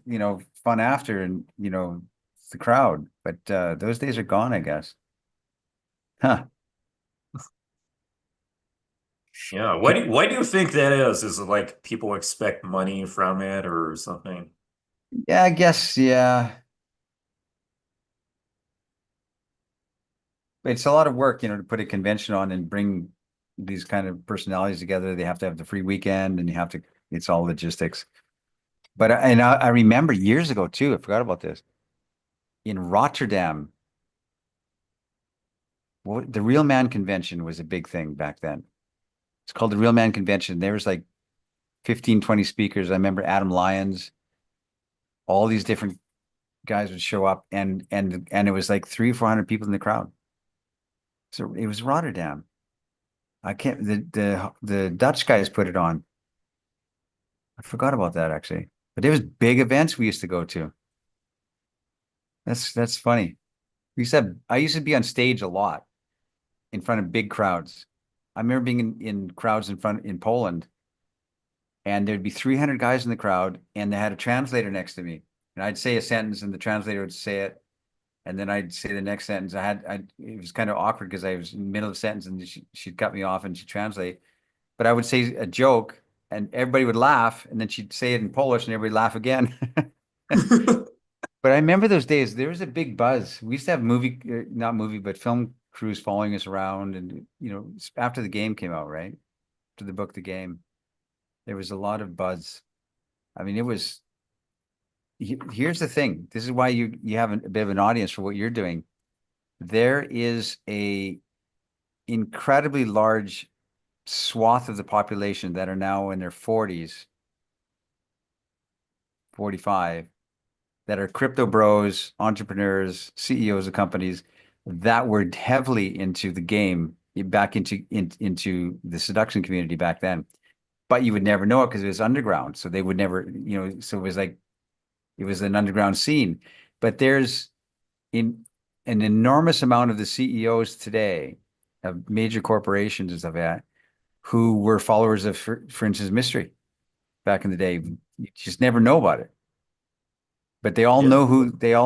fun after and, the crowd. But those days are gone, I guess. Huh. Yeah. Why do you think that is? Is it like people expect money from it or something? Yeah, I guess, yeah. It's a lot of work, to put a convention on and bring these kind of personalities together. They have to have the free weekend, and you have to. It's all logistics. But I remember years ago too. I forgot about this in Rotterdam. The Real Man Convention was a big thing back then. It's called the Real Man Convention. There was like 15, 20 speakers. I remember Adam Lyons, all these different guys would show up and it was like 300 or 400 people in the crowd. So it was Rotterdam. I can't the Dutch guys put it on. I forgot about that actually. But there was big events we used to go to. That's funny. I used to be on stage a lot in front of big crowds. I remember being in crowds in Poland, and there'd be 300 guys in the crowd, and they had a translator next to me. And I'd say a sentence, and the translator would say it, and then I'd say the next sentence. It was kind of awkward because I was in the middle of a sentence, and she'd cut me off and she'd translate. But I would say a joke, and everybody would laugh, and then she'd say it in Polish, and everybody laugh again. But I remember those days. There was a big buzz. We used to have not movie, but film crews following us around, and after the game came out, right? To the book, the game, there was a lot of buzz. I mean, it was. Here's the thing. This is why you have a bit of an audience for what you're doing. There is a incredibly large swath of the population that are now in their 40s, 45, that are crypto bros, entrepreneurs, CEOs of companies that were heavily into the game, back into the seduction community back then. But you would never know it because it was underground. So they would never, so it was like it was an underground scene. But there's in an enormous amount of the CEOs today of major corporations and stuff like that who were followers of, for instance, Mystery back in the day. You just never know about it. But Yeah. they all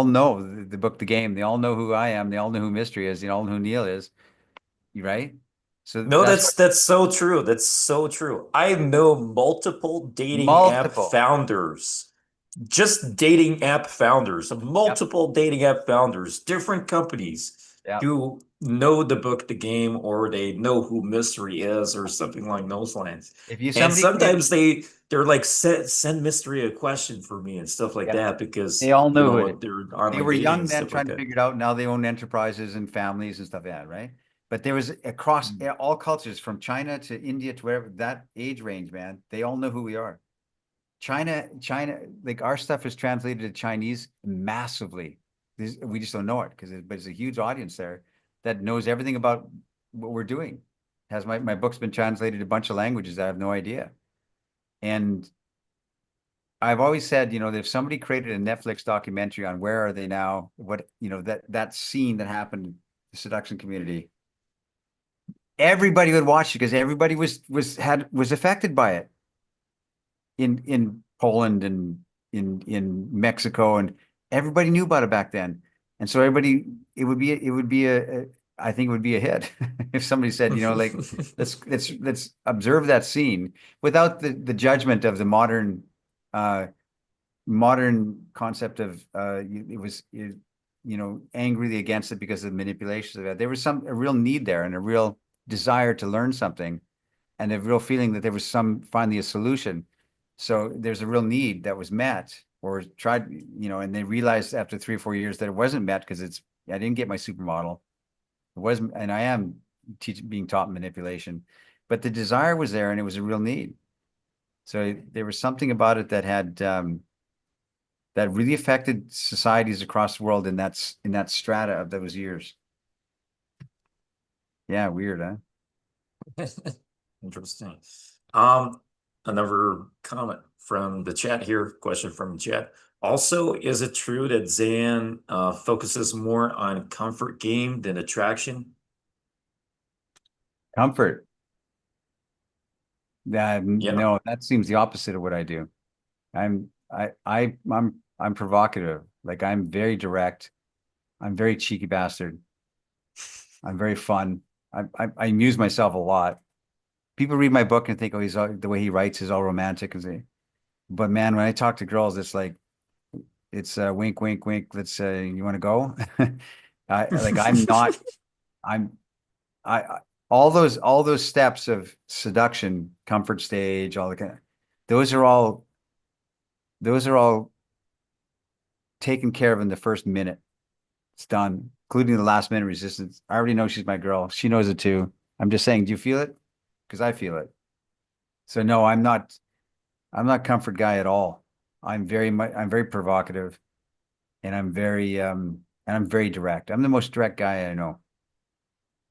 know the book, the game. They all know who I am. They all know who Mystery is. They all know who Neil is. Right? So No, that's what that's so true. That's so true. I know multiple dating app multiple. founders, just dating app founders, Yep. multiple dating app founders, different companies Yep. who know the book, the game, or they know who Mystery is, or something along those lines. If you And somebody create, sometimes they're like send Mystery a question for me and stuff like yeah, that they because all knew who it is. they're They online were dating young and then stuff like trying to that. figure it out. Now they own enterprises and families and stuff like that, right? But there was across all cultures, from China to India to wherever, that age range, man, they all know who we are. China, like our stuff is translated to Chinese massively. We just don't know it but it's a huge audience there that knows everything about what we're doing. Has my book's been translated to a bunch of languages that I have no idea. And I've always said, that if somebody created a Netflix documentary on where are they now, what, that scene that happened in the seduction community, everybody would watch it because everybody was affected by it in Poland and in Mexico, and everybody knew about it back then. And so I think it would be a hit if somebody said, like let's observe that scene without the judgment of the modern concept of angrily against it because of manipulations of that. There was a real need there and a real desire to learn something and a real feeling that there was finally a solution. So there's a real need that was met or tried, and they realized after 3 or 4 years that it wasn't met because I didn't get my supermodel. It wasn't, and I am being taught manipulation, but the desire was there and it was a real need. So there was something about it that really affected societies across the world in that strata of those years. Yeah, weird, huh? Interesting. Another comment from the chat here, question from the chat. Also, is it true that Zan focuses more on comfort game than attraction? Comfort. Yeah. No, that seems the opposite of what I do. I'm provocative. Like I'm very direct. I'm very cheeky bastard. I'm very fun. I amuse myself a lot. People read my book and think, oh, the way he writes is all romantic and say, but man, when I talk to girls, it's wink, wink, wink. Let's you want to go? I'm not. I'm I all those steps of seduction, comfort stage, all the kind of, those are all those are all taken care of in the first minute. It's done, including the last minute resistance. I already know she's my girl. She knows it too. I'm just saying, do you feel it? Because I feel it. So no, I'm not comfort guy at all. I'm very provocative and I'm very direct. I'm the most direct guy I know.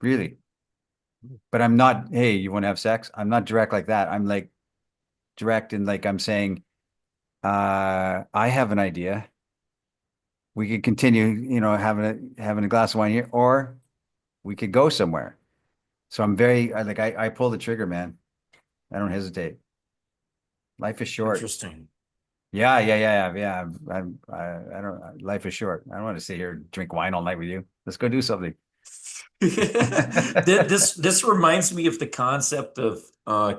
Really. But I'm not, hey, you want to have sex? I'm not direct like that. I'm like direct and like I'm saying, I have an idea. We could continue, having a glass of wine here, or we could go somewhere. So I'm I pull the trigger, man. I don't hesitate. Life is short. Interesting. Yeah, yeah, yeah, yeah, yeah. I don't. Life is short. I don't want to sit here and drink wine all night with you. Let's go do something. This reminds me of the concept of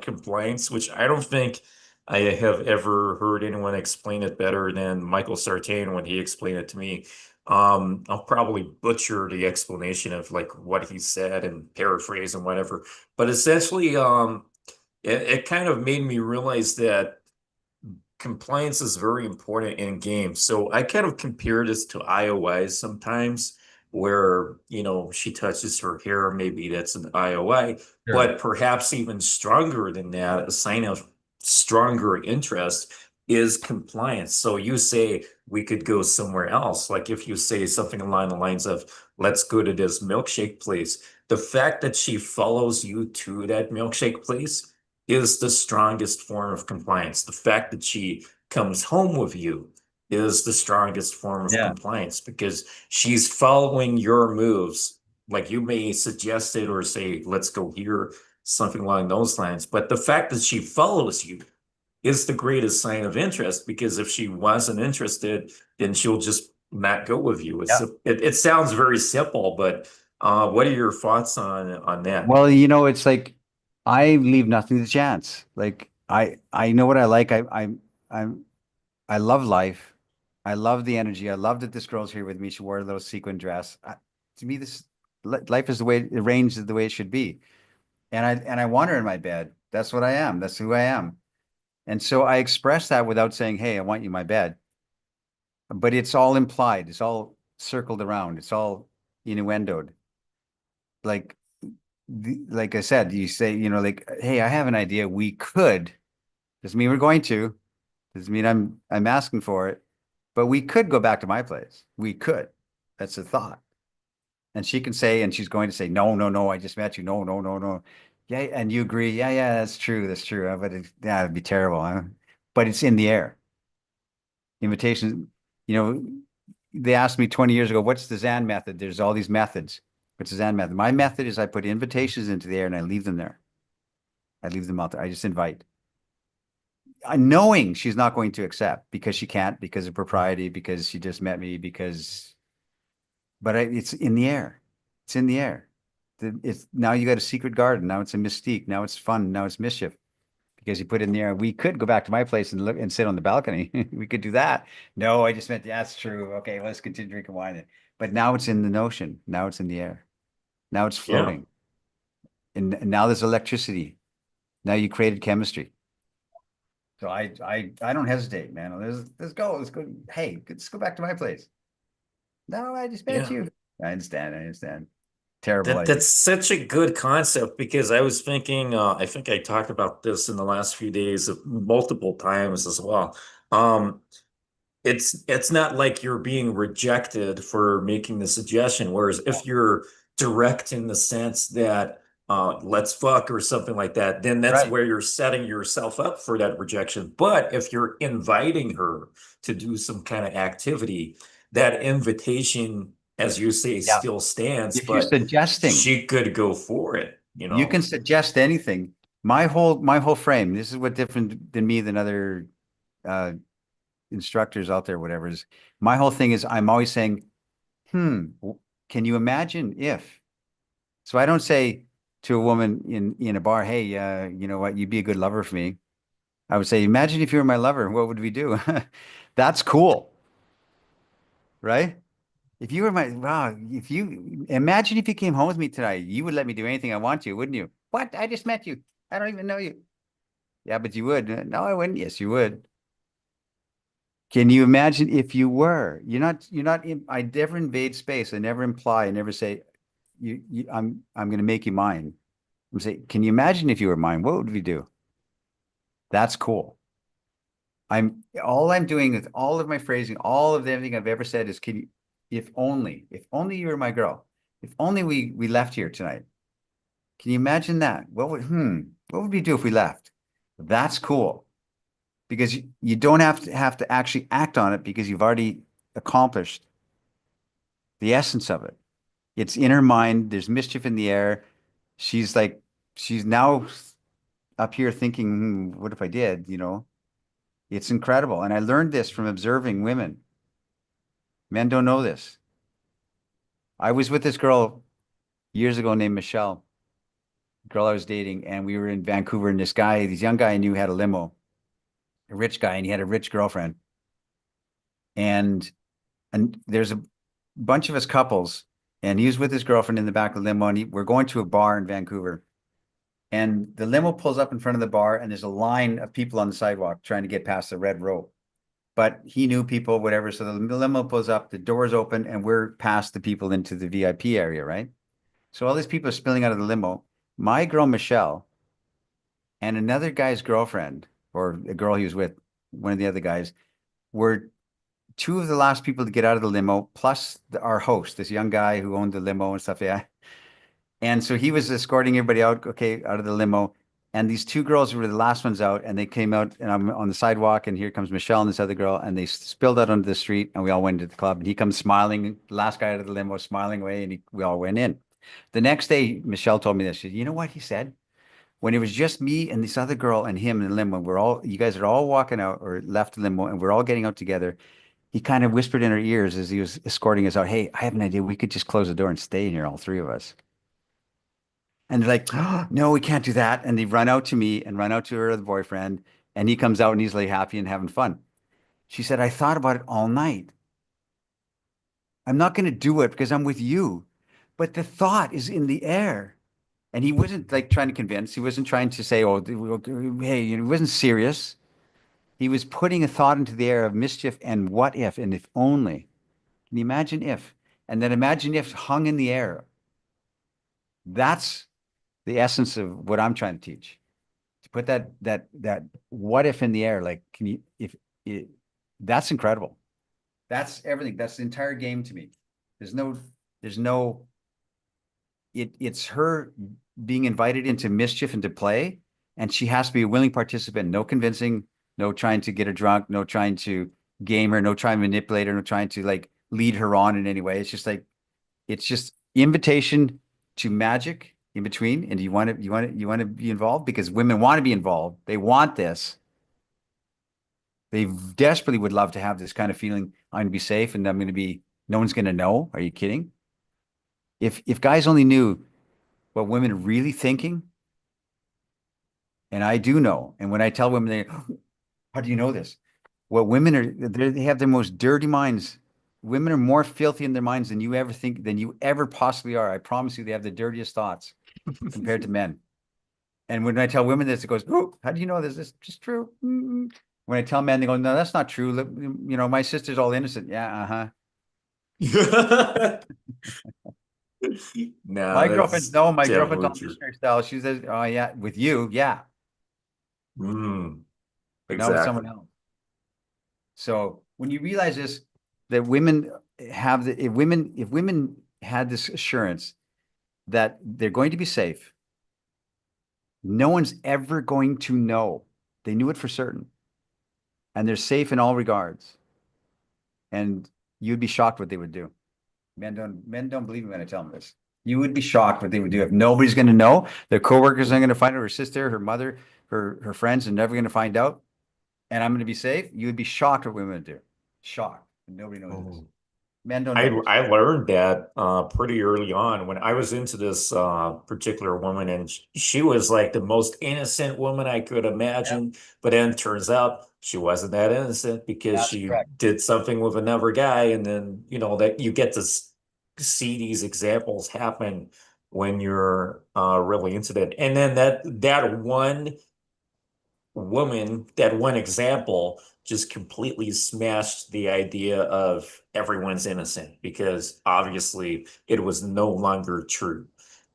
compliance, which I don't think I have ever heard anyone explain it better than Michael Sartain when he explained it to me. I'll probably butcher the explanation of like what he said and paraphrase and whatever, but essentially, it kind of made me realize that compliance is very important in games. So I kind of compare this to IOIs sometimes, where, she touches her hair, maybe that's an IOI, Sure. but perhaps even stronger than that, a sign of stronger interest is compliance. So you say we could go somewhere else. Like if you say something along the lines of, let's go to this milkshake place, the fact that she follows you to that milkshake place is the strongest form of compliance. The fact that she comes home with you is the strongest form of Yeah. compliance because she's following your moves. Like you may suggest it or say, let's go here, something along those lines. But the fact that she follows you is the greatest sign of interest because if she wasn't interested, then she'll just not go with you. Yeah. It sounds very simple, but what are your thoughts on that? Well, it's like I leave nothing to chance. Like I know what I like. I'm I love life. I love the energy. I love that this girl's here with me. She wore a little sequin dress. To me, life is the way arranged is the way it should be. And I want her in my bed. That's what I am. That's who I am. And so I express that without saying, "Hey, I want you in my bed." But it's all implied. It's all circled around. It's all innuendoed. Like like I said, you say, like, "Hey, I have an idea. We could." Doesn't mean we're going to. Doesn't mean I'm asking for it. But we could go back to my place. We could. That's a thought. And she can say, and she's going to say, no, no, no, I just met you. No, no, no, no. Yeah, and you agree. Yeah, yeah, that's true. That's true. But yeah, it'd be terrible. Huh? But it's in the air. Invitations, you know, they asked me 20 years ago, what's the Zan method? There's all these methods. What's the Zan method? My method is I put invitations into the air and I leave them there. I leave them out there. I just invite. Knowing she's not going to accept because she can't, because of propriety, because she just met me, but it's in the air. It's in the air. It's now you got a secret garden. Now it's a mystique. Now it's fun. Now it's mischief because you put it in the air. We could go back to my place and look and sit on the balcony. We could do that. No, I just meant that's true. Okay, let's continue drinking wine. But now it's in the notion. Now it's in the air. Now it's Yeah. floating. And now there's electricity. Now you created chemistry. So I don't hesitate, man. Let's go. Let's go. Hey, let's go back to my place. No, I just met Yeah. you. I understand. I understand. Terrible idea. That's such a good concept because I was thinking, I think I talked about this in the last few days multiple times as well. Um, it's not like you're being rejected for making the suggestion. Whereas if you're direct in the sense that let's fuck or something like that, then that's Right. where you're setting yourself up for that rejection. But if you're inviting her to do some kind of activity, that invitation, as you say, Yeah. still stands, If you're but suggesting, she could go for it, you you know? can suggest anything. My whole frame, this is what different than me than other uh instructors out there, whatever is my whole thing is I'm always saying, can you imagine if? So I don't say to a woman in a bar, hey, you know what, you'd be a good lover for me. I would say, imagine if you were my lover, what would we do? That's cool, right? If you were my, wow, if you imagine if you came home with me tonight, you would let me do anything I want to, wouldn't you? What? I just met you. I don't even know you. Yeah, but you would. No, I wouldn't. Yes, you would. Can you imagine if you were? I never invade space. I never imply, I never say, I'm going to make you mine. I'm saying, can you imagine if you were mine? What would we do? That's cool. All I'm doing with all of my phrasing, all of everything I've ever said is, if only you were my girl, if only we left here tonight. Can you imagine that? What would we do if we left? That's cool because you don't have to actually act on it because you've already accomplished the essence of it. It's in her mind. There's mischief in the air. She's like, she's now up here thinking, what if I did? It's incredible. And I learned this from observing women. Men don't know this. I was with this girl years ago named Michelle, girl I was dating, and we were in Vancouver, and this young guy I knew had a limo, a rich guy, and he had a rich girlfriend. And there's a bunch of us couples, and he was with his girlfriend in the back of the limo, and we're going to a bar in Vancouver. And the limo pulls up in front of the bar, and there's a line of people on the sidewalk trying to get past the red rope. But he knew people, whatever. So the limo pulls up, the doors open, and we're past the people into the VIP area, right? So all these people are spilling out of the limo. My girl, Michelle, and another guy's girlfriend, or a girl he was with, one of the other guys, were two of the last people to get out of the limo, plus our host, this young guy who owned the limo and stuff. Yeah. And so he was escorting everybody out, okay, out of the limo. And these two girls were the last ones out, and they came out, and I'm on the sidewalk, and here comes Michelle and this other girl, and they spilled out onto the street, and we all went to the club. And he comes smiling, last guy out of the limo, smiling away, and we all went in. The next day, Michelle told me this. She said, you know what he said? When it was just me and this other girl and him in the limo, you guys are all walking out or left the limo, and we're all getting out together. He kind of whispered in our ears as he was escorting us out, hey, I have an idea. We could just close the door and stay in here, all three of us. And they're like, oh, no, we can't do that. And they run out to me and run out to her other boyfriend. And he comes out and he's like happy and having fun. She said, I thought about it all night. I'm not going to do it because I'm with you. But the thought is in the air. And he wasn't like trying to convince. He wasn't trying to say, oh, hey, he wasn't serious. He was putting a thought into the air of mischief and what if and if only. Can you imagine if? And then imagine if hung in the air. That's the essence of what I'm trying to teach. To put that what if in the air, like can you if it, that's incredible. That's everything. That's the entire game to me. There's no it's her being invited into mischief and to play, and she has to be a willing participant. No convincing, no trying to get her drunk, no trying to game her, no trying to manipulate her, no trying to like lead her on in any way. It's just invitation to magic in between. And you want to be involved because women want to be involved. They want this. They desperately would love to have this kind of feeling. I'm going to be safe and no one's going to know. Are you kidding? If guys only knew what women are really thinking, and I do know, and when I tell women, how do you know this? What women are, they have their most dirty minds. Women are more filthy in their minds than you ever think, than you ever possibly are. I promise you, they have the dirtiest thoughts compared to men. And when I tell women this, it goes, oh, how do you know this? This is just true. Mm-hmm. When I tell men, they go, no, that's not true. Look, my sister's all innocent. Yeah, uh-huh. No, that's My girlfriend's definitely all true. missionary style. She says, oh yeah, with you, yeah, Mm, but not with someone exactly. else. So when you realize this, that women have if women had this assurance that they're going to be safe, no one's ever going to know. They knew it for certain, and they're safe in all regards. And you'd be shocked what they would do. Men don't believe me when I tell them this. You would be shocked what they would do if nobody's going to know. Their coworkers aren't going to find out. Her sister, her mother, her friends are never going to find out. And I'm going to be safe. You would be shocked what women would do. Shocked. Nobody knows this. Mm. Men don't I know this. I learned that pretty early on when I was into this particular woman, and she was like the most innocent woman I could Yeah. imagine. But then turns out she wasn't that innocent because That's she correct. did something with another guy, and then that you get to see these examples happen when you're really into that. And then that one woman, that one example just completely smashed the idea of everyone's innocent because obviously it was no longer true.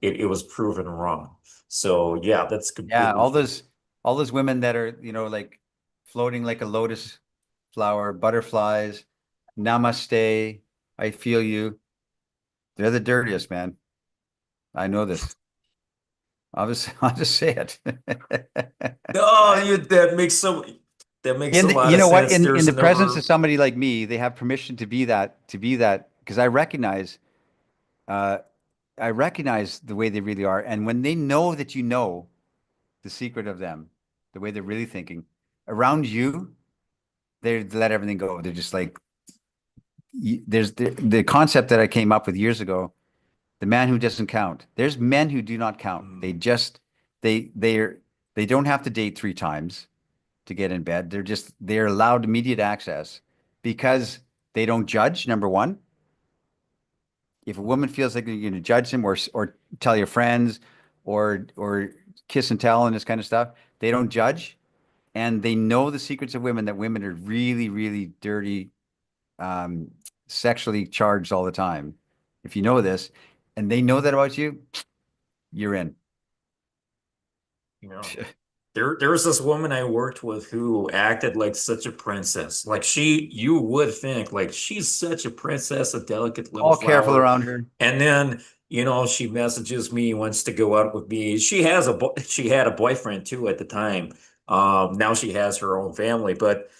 It was proven wrong. So yeah, that's Yeah, completely all those women that are, like floating like a lotus flower, butterflies, namaste, I feel you. They're the dirtiest, man. I know this. I'll just say it. no, that makes a lot You of know what? sense. In There's the presence never of somebody like me, they have permission to be that, because uh, I recognize the way they really are. And when they know that you know the secret of them, the way they're really thinking, around you, they let everything go. They're just like, there's the concept that I came up with years ago, the man who doesn't count. There's men who do not count. They mm, just, they're, they don't have to date three times to get in bed. They're allowed immediate access because they don't judge, number one. If a woman feels like you're going to judge him or tell your friends or kiss and tell and this kind of stuff, they don't judge, and they know the secrets of women, that women are really, really dirty, um, sexually charged all the time. If you know this, and they know that about you, you're in. you know. There was this woman I worked with who acted like such a princess. Like you would think like she's such a princess, a delicate little All careful flower. around her. And then, she messages me, wants to go out with me. She had a boyfriend too at the time. Now she has her own family, but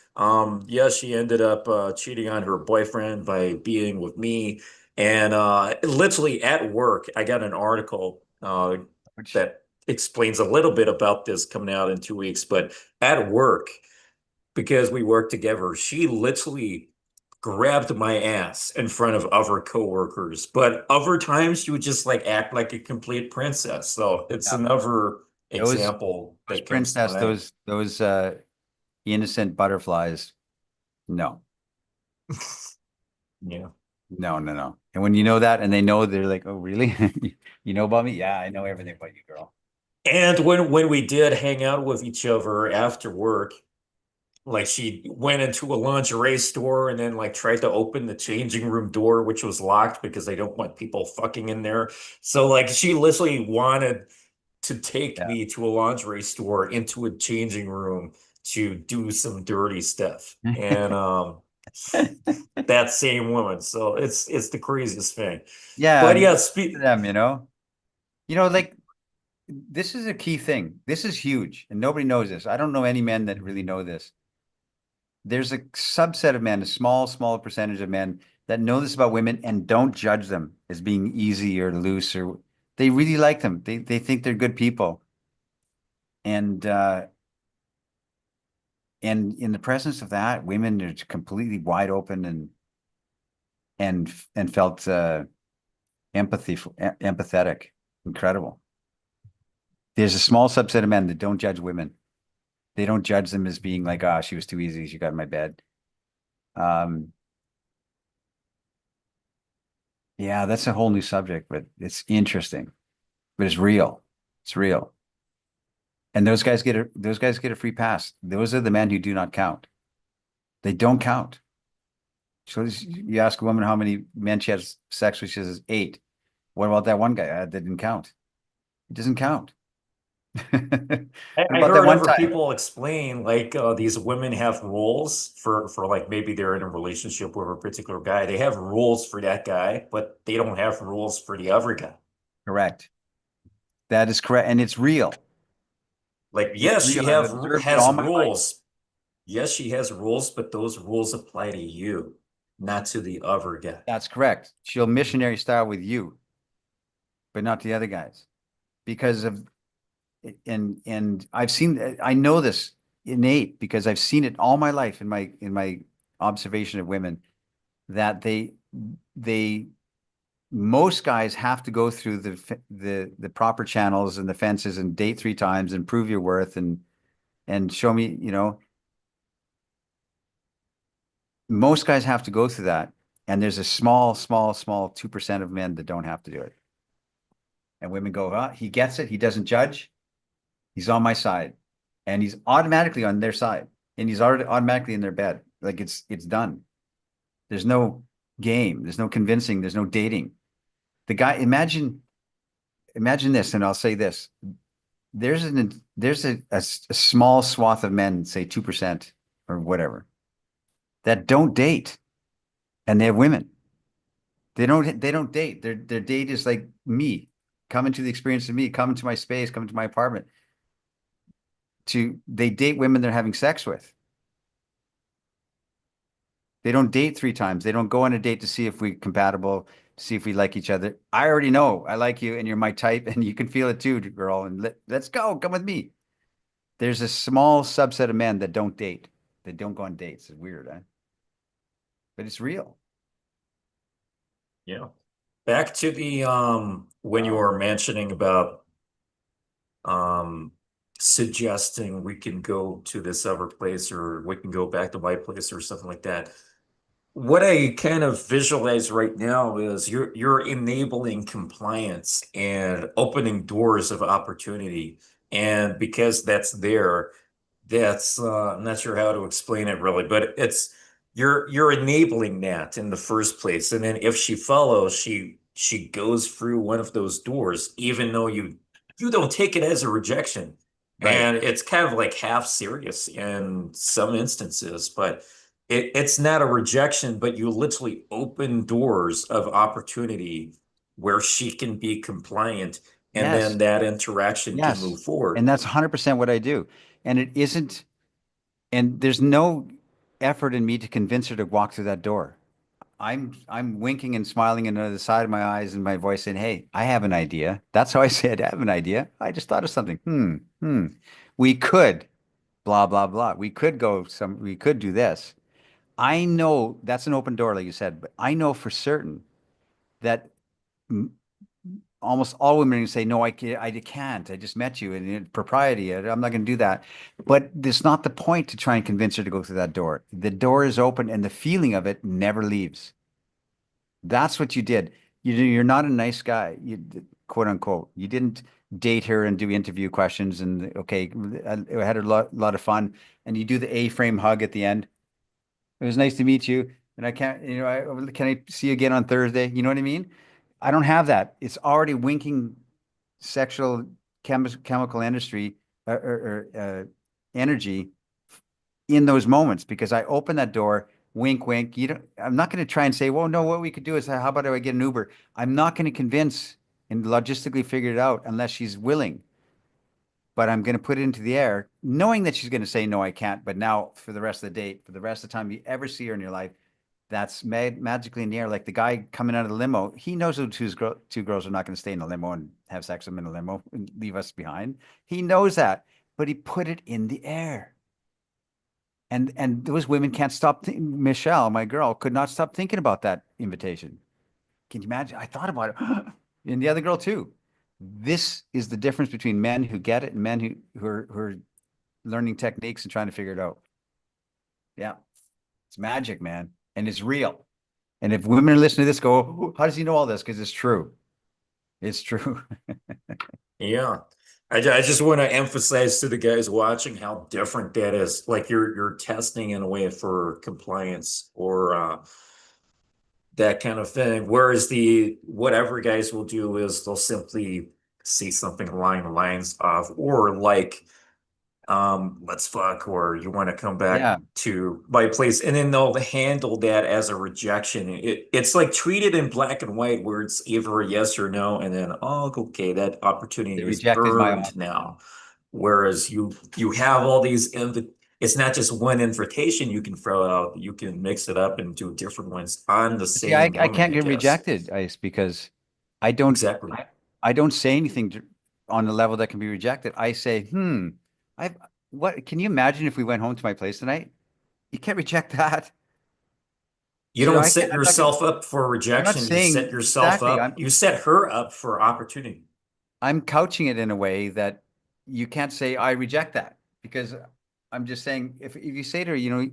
yeah, she ended up cheating on her boyfriend by being with me. And literally at work, I got an article Which that explains a little bit about this coming out in 2 weeks. But at work, because we work together, she literally grabbed my ass in front of other coworkers. But other times she would just like act like a complete princess. So it's yeah, another those example those that comes to princess, mind. those innocent butterflies. No, Yeah. no, no, no. And when you know that, and they know, they're like, "Oh, really? You know about me? Yeah, I know everything about you, girl." And when we did hang out with each other after work, like she went into a lingerie store and then like tried to open the changing room door, which was locked because they don't want people fucking in there. So like she literally wanted to take Yeah. me to a lingerie store into a changing room to do some dirty stuff. And that same woman. So it's the craziest thing. Yeah, But good yeah, for speak them, you know. Like this is a key thing. This is huge, and nobody knows this. I don't know any men that really know this. There's a subset of men, a small percentage of men that know this about women and don't judge them as being easy or loose, or they really like them. They think they're good people. And and in the presence of that, women are completely wide open and felt empathetic. Incredible. There's a small subset of men that don't judge women. They don't judge them as being like, ah, she was too easy. She got in my bed. Um, yeah, that's a whole new subject, but it's interesting, but it's real. It's real. And those guys get a free pass. Those are the men who do not count. They don't count. So you ask a woman how many men she has sex with, she says eight. What about that one guy that didn't count? It doesn't count. What I about that heard one other time? people explain like these women have rules for like maybe they're in a relationship with a particular guy. They have rules for that guy, but they don't have rules for the other guy. Correct. That is correct. And it's real. Like, It's yes, real. she I've have observed it has all my life. rules. Yes, she has rules, but those rules apply to you, not to the other guy. That's correct. She'll missionary style with you, but not the other guys. Because of and I know this innate because I've seen it all my life in my observation of women, that they most guys have to go through the proper channels and the fences and date three times and prove your worth and show me, most guys have to go through that. And there's a small, small, small 2% of men that don't have to do it. And women go, he gets it. He doesn't judge. He's on my side. And he's automatically on their side. And he's already automatically in their bed. Like it's done. There's no game. There's no convincing. There's no dating. The guy, imagine this, and I'll say this. There's a small swath of men, say 2% or whatever, that don't date, and they have women. They don't date. Their date is like me, coming to the experience of me, coming to my space, coming to my apartment. They date women they're having sex with. They don't date 3 times. They don't go on a date to see if we're compatible, to see if we like each other. I already know I like you and you're my type, and you can feel it too, girl. And let's go. Come with me. There's a small subset of men that don't date. They don't go on dates. It's weird, huh? But it's real. Yeah. Back to the when you Oh, were mentioning about um suggesting we can go to this other place or we can go back to my place or something like that. What I kind of visualize right now is you're enabling compliance and opening doors of opportunity. And because that's there, that's I'm not sure how to explain it really, but it's you're enabling that in the first place. And then if she follows, she goes through one of those doors, even though you don't take it as a rejection. right. And it's kind of like half serious in some instances, but it's not a rejection, but you literally open doors of opportunity where she can be compliant and Yes. then that interaction can Yes. move forward. And that's 100% what I do. And it isn't, and there's no effort in me to convince her to walk through that door. I'm winking and smiling into the side of my eyes and my voice saying, "Hey, I have an idea." That's how I said, "I have an idea. I just thought of something. We could blah blah blah. We could do this." I know that's an open door, like you said, but I know for certain that m- almost all women are going to say, "No, I can't. I just met you, and propriety. I'm not going to do that." But it's not the point to try and convince her to go through that door. The door is open, and the feeling of it never leaves. That's what you did. You're not a nice guy, quote unquote. You didn't date her and do interview questions and okay, I had a lot of fun. And you do the A-frame hug at the end. It was nice to meet you. And I can't, can I see you again on Thursday? You know what I mean? I don't have that. It's already winking sexual chemical industry or energy in those moments because I open that door, wink, wink. I'm not going to try and say, well, no, what we could do is how about I get an Uber? I'm not going to convince and logistically figure it out unless she's willing. But I'm going to put it into the air, knowing that she's going to say, no, I can't. But now for the rest of the date, for the rest of the time you ever see her in your life, that's magically in the air. Like the guy coming out of the limo, he knows those two girls are not going to stay in the limo and have sex with him in the limo and leave us behind. He knows that, but he put it in the air. And those women can't stop. Michelle, my girl, could not stop thinking about that invitation. Can you imagine? I thought about it, and the other girl too. This is the difference between men who get it and men who are learning techniques and trying to figure it out. Yeah, it's magic, man, and it's real. And if women are listening to this, go, "Oh, how does he know all this?" Because it's true. It's true. Yeah. I just want to emphasize to the guys watching how different that is. Like you're testing in a way for compliance or that kind of thing. Whereas the whatever guys will do is they'll simply see something along the lines of or like let's fuck or you want to come back Yeah, to my place and then they'll handle that as a rejection. It's like treated in black and white where it's either a yes or no and then oh okay that they opportunity is rejected my burned offer. now. Whereas you have all these it's not just one invitation you can throw out, you can mix it up and do different ones on the See, I, same I woman, can't I get guess. rejected, Ice, because I don't Exactly. I don't say anything on the level that can be rejected. I say, I've what can you imagine if we went home to my place tonight? You can't reject that. You So don't I can't, set yourself up for I'm not rejection, you set saying yourself exactly. up, you set her up for opportunity. I'm couching it in a way that you can't say I reject that because I'm just saying if you say to her,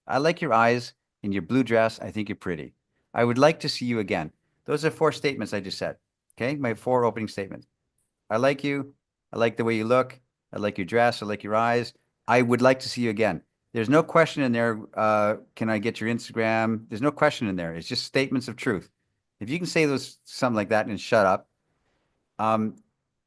I like your eyes. In your blue dress, I think you're pretty. I would like to see you again. Those are four statements I just said. Okay, my four opening statements. I like you. I like the way you look. I like your dress. I like your eyes. I would like to see you again. There's no question in there. Can I get your Instagram? There's no question in there. It's just statements of truth. If you can say those something like that and shut up, um,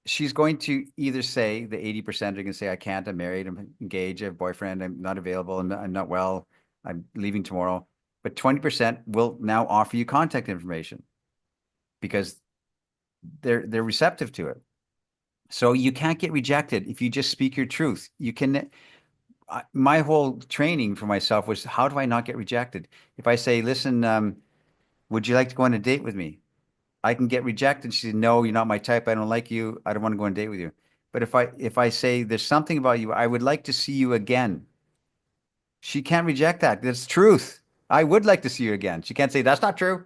she's going to either say the 80% are going to say, I can't, I'm married, I'm engaged, I have a boyfriend, I'm not available, I'm not well, I'm leaving tomorrow. But 20% will now offer you contact information because they're receptive to it. So you can't get rejected if you just speak your truth. You can. My whole training for myself was, how do I not get rejected? If I say, listen, would you like to go on a date with me? I can get rejected. She said, no, you're not my type. I don't like you. I don't want to go on a date with you. But if I say there's something about you, I would like to see you again. She can't reject that. That's truth. I would like to see you again. She can't say that's not true.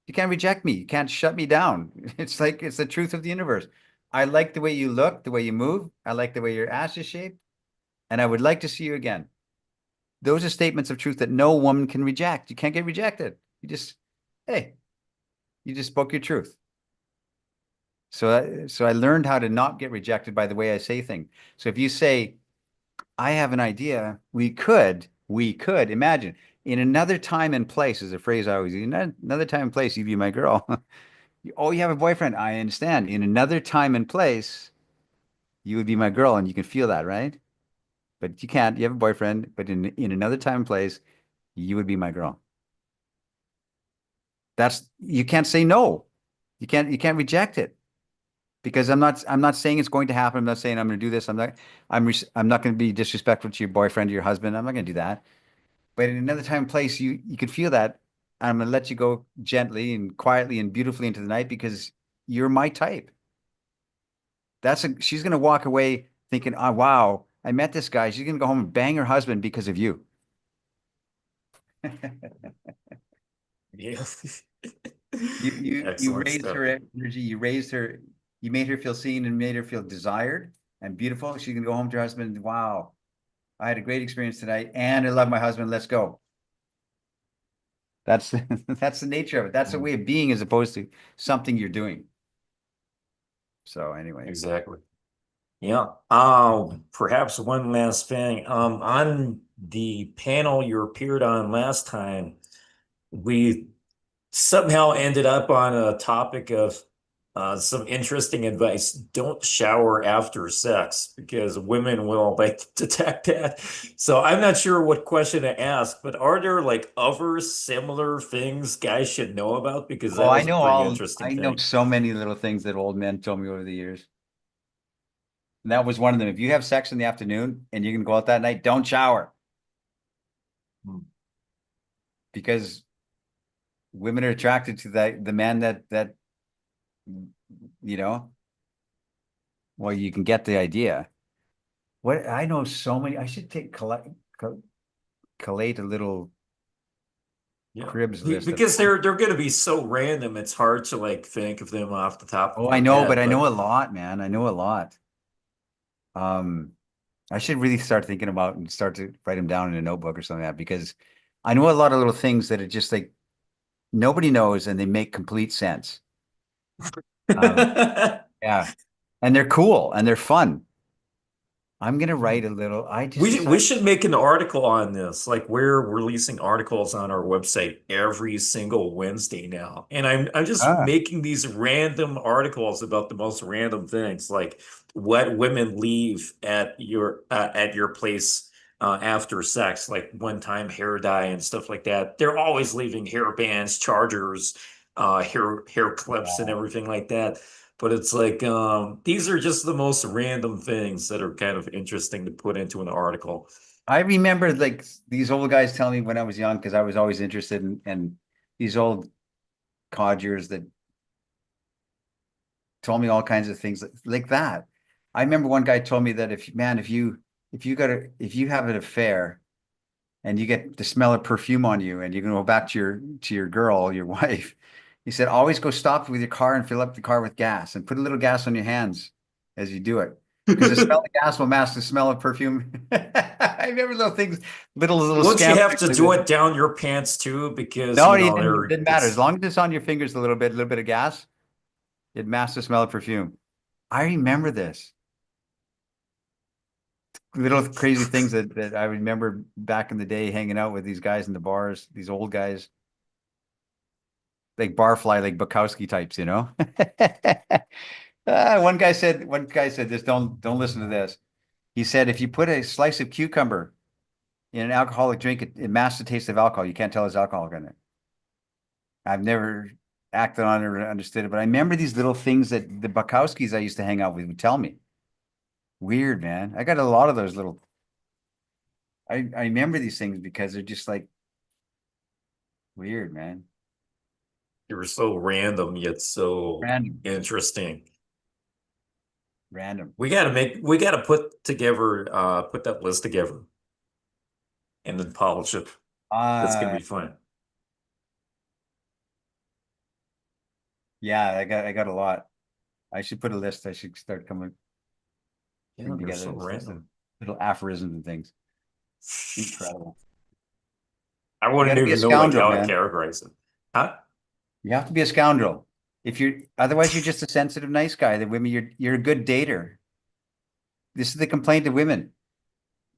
You can't reject me. You can't shut me down. It's like it's the truth of the universe. I like the way you look, the way you move. I like the way your ass is shaped, and I would like to see you again. Those are statements of truth that no woman can reject. You can't get rejected. Hey, you just spoke your truth. So I learned how to not get rejected by the way I say things. So if you say, I have an idea, we could imagine in another time and place is a phrase I always use. Another time and place, you'd be my girl. Oh, you have a boyfriend. I understand. In another time and place, you would be my girl, and you can feel that, right? But you can't. You have a boyfriend, but in another time and place, you would be my girl. That's you can't say no. You can't reject it because I'm not saying it's going to happen. I'm not saying I'm going to do this. I'm not going to be disrespectful to your boyfriend or your husband. I'm not going to do that. But in another time and place, you could feel that. I'm going to let you go gently and quietly and beautifully into the night because you're my type. She's gonna walk away thinking, oh wow, I met this guy. She's gonna go home and bang her husband because of you. Yeah. You Excellent raised stuff. her energy, you made her feel seen and made her feel desired and beautiful. She can go home to her husband. Wow, I had a great experience tonight, and I love my husband. Let's go. That's that's the nature of it. That's a Mm, way of being as opposed to something you're doing. So anyway. exactly. Yeah. Perhaps one last thing. On the panel you appeared on last time, we somehow ended up on a topic of some interesting advice. Don't shower after sex because women will like detect that. So I'm not sure what question to ask, but are there like other similar things guys should know about? Because Oh, that was a pretty interesting I know thing. so many little things that old men told me over the years. And that was one of them. If you have sex in the afternoon and you can go out that night, don't shower Hmm. because women are attracted to the man that you know. Well, you can get the idea. What I know so many. I should collate a little Yeah. cribs list of. Because they're going to be so random, it's hard to like think of them off the top of Oh, I your know, but head. I know But a lot, man. I know a lot. Um, I should really start thinking about and start to write them down in a notebook or something like that because I know a lot of little things that are just like nobody knows and they make complete sense. Um, yeah, and they're cool and they're fun. I'm gonna write a little. I just we decided. should make an article on this. Like we're releasing articles on our website every single Wednesday now. And I'm just Ah, making these random articles about the most random things, like what women leave at your place after sex, like one time hair dye and stuff like that. They're always leaving hair bands, chargers, hair clips and yeah. everything like that. But it's like these are just the most random things that are kind of interesting to put into an article. I remember like these old guys telling me when I was young because I was always interested in these old codgers that told me all kinds of things like that. I remember one guy told me that if you have an affair and you get the smell of perfume on you and you can go back to your girl, your wife, he said always go stop with your car and fill up the car with gas and put a little gas on your hands as you do it. because the smell of gas will mask the smell of perfume. I remember little things, little Won't you scam have things to like do that. it down your pants too? Because No, you it know, there didn't matter. As it's long as it's on your fingers a little bit of gas, it masks the smell of perfume. I remember this. Little crazy things that I remember back in the day hanging out with these guys in the bars, these old guys, like barfly, like Bukowski types, you know? One guy said this, don't listen to this. He said, if you put a slice of cucumber in an alcoholic drink, it masks the taste of alcohol. You can't tell there's alcohol in it. I've never acted on it or understood it, but I remember these little things that the Bukowskis I used to hang out with would tell me. Weird, man. I got a lot of those little. I remember these things because they're just like weird, man. you're so random yet so Random, interesting. random. We gotta put together put that list together and then polish it. That's gonna Uh be fun. yeah, I got a lot. I should put a list. I should start Yeah, putting they're so together this list of random. little aphorisms and things. Incredible. I You got wouldn't to be a even know like scoundrel, how to man. categorize it. Huh? You have to be a scoundrel. If you're otherwise you're just a sensitive, nice guy. The women, you're a good dater. This is the complaint of women.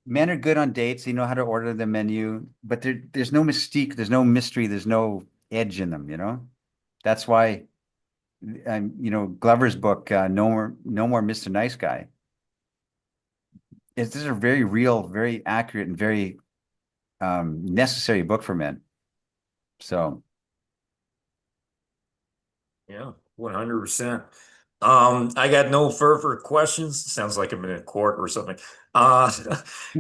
Men are good on dates. They know how to order the menu, but there's no mystique, there's no mystery, there's no edge in them, you know? That's why Glover's book, No More Mr. Nice Guy. This is a very real, very accurate, and very necessary book for men. So Yeah, 100%. I got no further questions. Sounds like I'm in a court or something. Uh,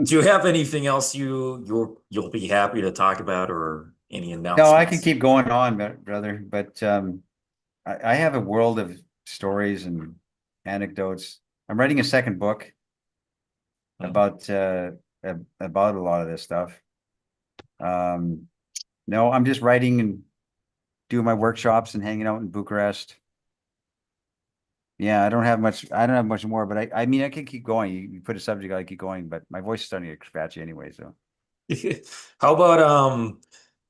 do you have anything else you'll be happy to talk about or any no, I can announcements? keep going on, brother, but I have a world of stories and anecdotes. I'm writing a second book Hmm? about about a lot of this stuff. Um, no, I'm just writing and doing my workshops and hanging out in Bucharest. Yeah, I don't have much. I don't have much more, but I mean, I can keep going. You put a subject, I keep going, but my voice is starting to get scratchy anyway. So How about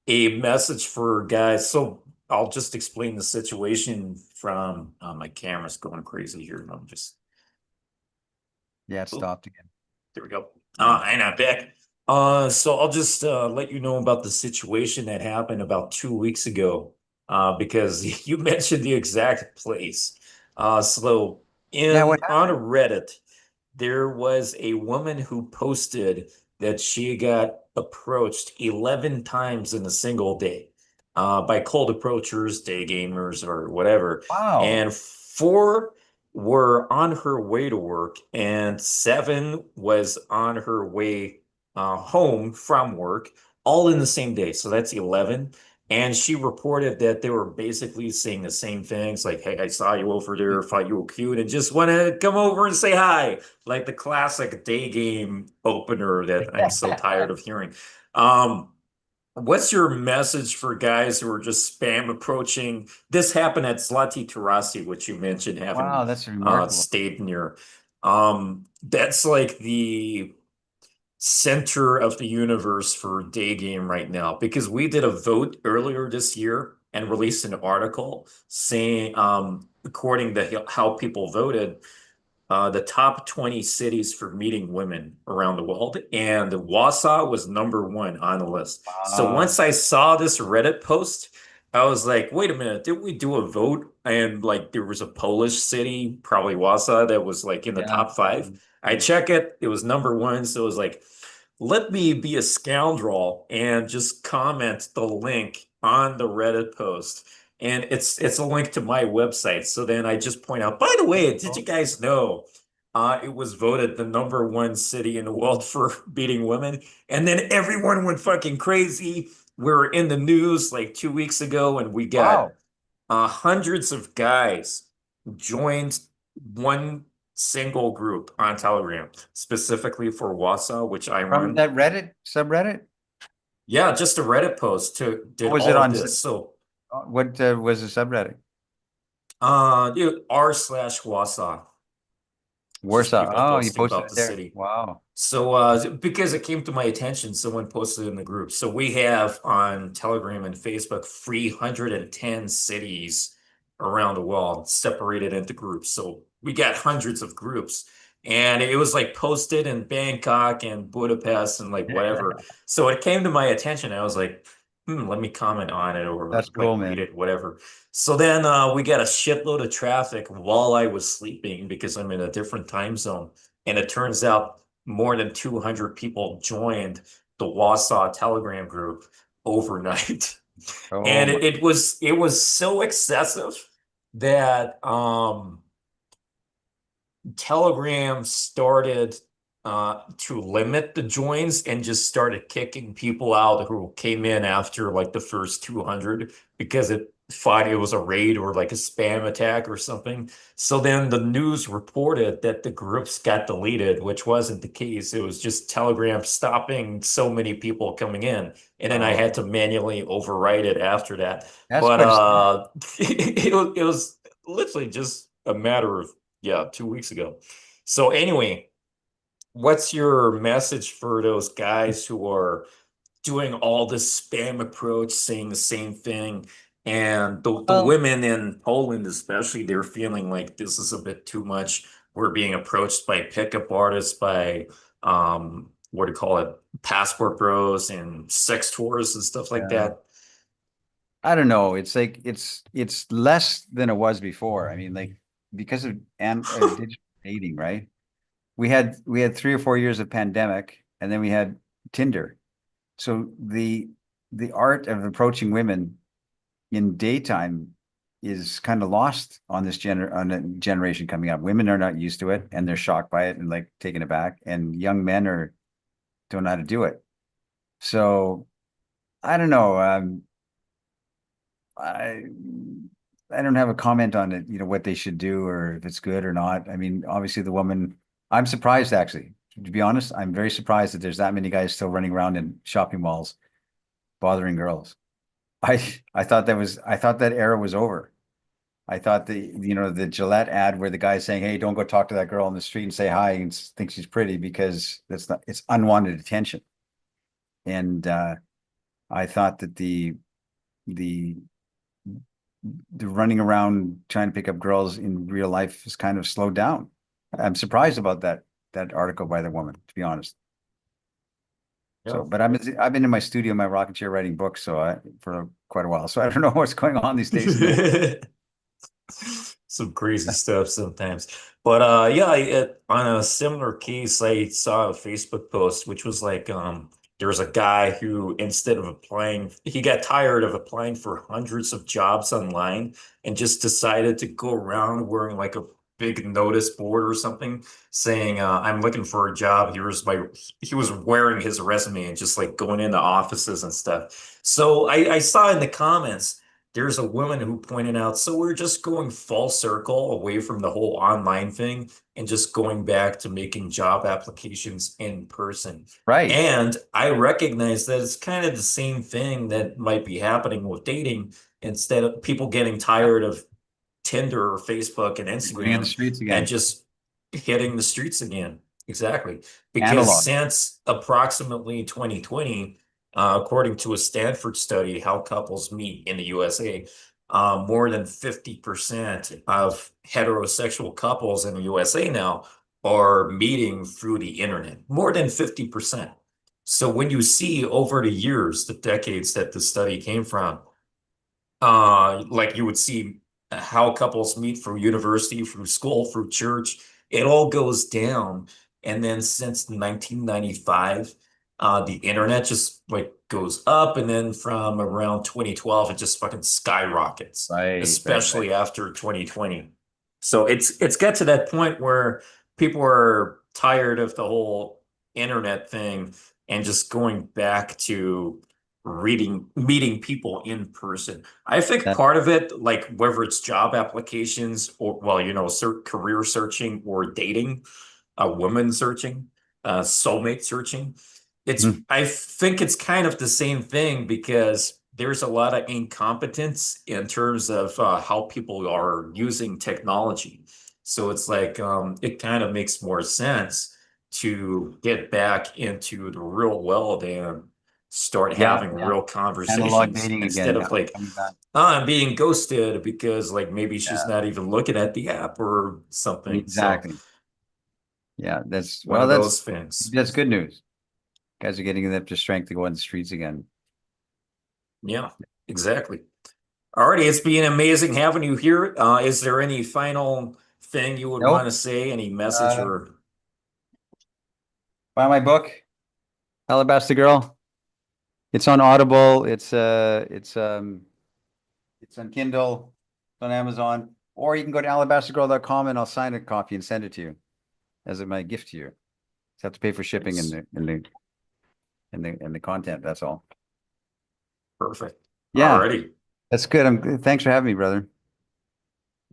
a message for guys? So I'll just explain the situation from my camera's going crazy here. I'm just yeah, it oh, stopped again. there we go. Yeah. And I'm back. So I'll just let you know about the situation that happened about 2 weeks ago, because you mentioned the exact place. So Yeah, what in on happened? Reddit, there was a woman who posted that she got approached 11 times in a single day, by cold approachers, day gamers, or whatever. Wow. And four were on her way to work, and seven was on her way home from work, all in the same day. So that's 11. And she reported that they were basically saying the same things like, hey, I saw you over there, thought you were cute, and just want to come over and say hi, like the classic day game opener that I'm so tired of hearing. Um, what's your message for guys who are just spam approaching? This happened at Zlote Tarasy, which you mentioned having Wow, that's remarkable. stayed near. That's like the center of the universe for day game right now because we did a vote earlier this year and released an article saying, according to how people voted, the top 20 cities for meeting women around the world, and Warsaw was number one on the list. So Wow. once I saw this Reddit post, I was like, wait a minute, did we do a vote? And like there was a Polish city, probably Warsaw, that was like in the Yeah, top five. probably. I check it, it was number one. So it was like, let me be a scoundrel and just comment the link on the Reddit post. And it's a link to my website. So then I just point out, by the way, did you Oh, guys know it was voted the number one city in the world for beating women? And then everyone went fucking crazy. We were in the news like 2 weeks ago, and we got wow. hundreds of guys joined one single group on Telegram, specifically for Warsaw, which I From run. that Reddit subreddit? Yeah, just a Reddit post to What did was it all of on? this. So, What was the subreddit? r/Warsaw. just Warsaw. people Oh, you posting posted about it the there. city. Wow. So, because it came to my attention, someone posted in the group. So we have on Telegram and Facebook 310 cities around the world separated into groups. So we got hundreds of groups. And it was like posted in Bangkok and Budapest and like whatever. So it came to my attention. I was like, let me comment on it or That's like cool, read man. it, whatever. So then we got a shitload of traffic while I was sleeping because I'm in a different time zone. And it turns out more than 200 people joined the Warsaw Telegram group overnight. Oh And my. it was so excessive that Telegram started to limit the joins and just started kicking people out who came in after like the first 200 because it thought it was a raid or like a spam attack or something. So then the news reported that the groups got deleted, which wasn't the case. It was just Telegram stopping so many people coming in. And then I Oh, had to manually overwrite it after that. that's But quite a step. it was literally just a matter of yeah, 2 weeks ago. So anyway, what's your message for those guys who are doing all this spam approach, saying the same thing? And the Well, women in Poland, especially, they're feeling like this is a bit too much. We're being approached by pickup artists, by what do you call it, passport bros and sex tours and stuff like yeah. that. I don't know. It's like it's less than it was before. I mean, like because of digital dating, right? We had 3 or 4 years of pandemic, and then we had Tinder. So the art of approaching women in daytime is kind of lost on this on a generation coming up. Women are not used to it, and they're shocked by it and like taken aback. And young men are don't know how to do it. So I don't know. I I don't have a comment on it, what they should do or if it's good or not. I mean, obviously the woman, I'm surprised actually. To be honest, I'm very surprised that there's that many guys still running around in shopping malls bothering girls. I thought that era was over. I thought the Gillette ad where the guy's saying, "Hey, don't go talk to that girl on the street and say hi and think she's pretty because it's unwanted attention." And I thought that the the running around trying to pick up girls in real life has kind of slowed down. I'm surprised about that article by the woman, to be honest. So, Yeah. but I've been in my studio, my rocking chair, writing books, for quite a while. So I don't know what's going on these days in the world. Some crazy stuff sometimes. But yeah, on a similar case, I saw a Facebook post which was like there was a guy who instead of applying, he got tired of applying for hundreds of jobs online and just decided to go around wearing like a big notice board or something saying I'm looking for a job. He was wearing his resume and just like going into offices and stuff. So I saw in the comments there's a woman who pointed out, so we're just going full circle away from the whole online thing and just going back to making job applications in person. Right. And I recognize that it's kind of the same thing that might be happening with dating. Instead of people getting tired of Tinder or Facebook and Going in the Instagram streets and again. just hitting the streets again. Exactly. Because Analog. since approximately 2020, according to a Stanford study, how couples meet in the USA, more than 50% of heterosexual couples in the USA now are meeting through the internet. More than 50%. So when you see over the years, the decades that the study came from, like you would see how couples meet through university, through school, through church. It all goes down. And then since 1995, the internet just like goes up. And then from around 2012, it just fucking skyrockets, Right, right, right. especially after 2020. So it's got to that point where people are tired of the whole internet thing and just going back to meeting people in person. I think That, part of it, like whether it's job applications or, well, career searching or dating, woman searching, soulmate searching, hmm, I think it's kind of the same thing because there's a lot of incompetence in terms of how people are using technology. So it's like it kind of makes more sense to get back into the real world and start Yeah, having yeah. real Analog conversations dating again. instead Yeah, of like, coming back. I'm being ghosted because like maybe she's Yeah, not even looking at the app or something. So exactly. Yeah, that's one well, of those things. that's good news. Guys are getting up to strength to go on the streets again. Yeah, exactly. Alrighty, it's been amazing having you here. Is there any final thing you would want Nope. to say? Any message Uh, or Buy my book, Alabaster Girl. It's on Audible. It's on Kindle, it's on Amazon, or you can go to alabastergirl.com and I'll sign a copy and send it to you as my gift to you. Just have to pay for shipping and it's the content. That's all. perfect? Yeah, Alrighty. that's good. Thanks for having me, brother.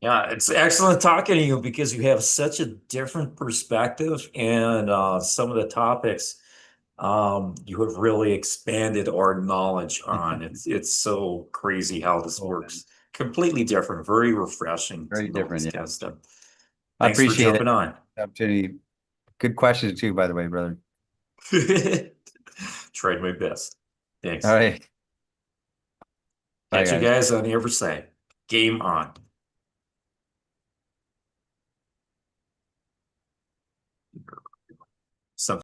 Yeah, it's excellent talking to you because you have such a different perspective and some of the topics you have really expanded our knowledge on. It's so crazy how this Oh, man. works. Completely different, very refreshing Very to know different. this Yeah. kind of stuff. I Thanks for appreciate it. jumping on. Opportunity. Good questions too, by the way, brother. Tried my best. All Thanks. right. Bye, Catch you guys. guys on the other side. Game on.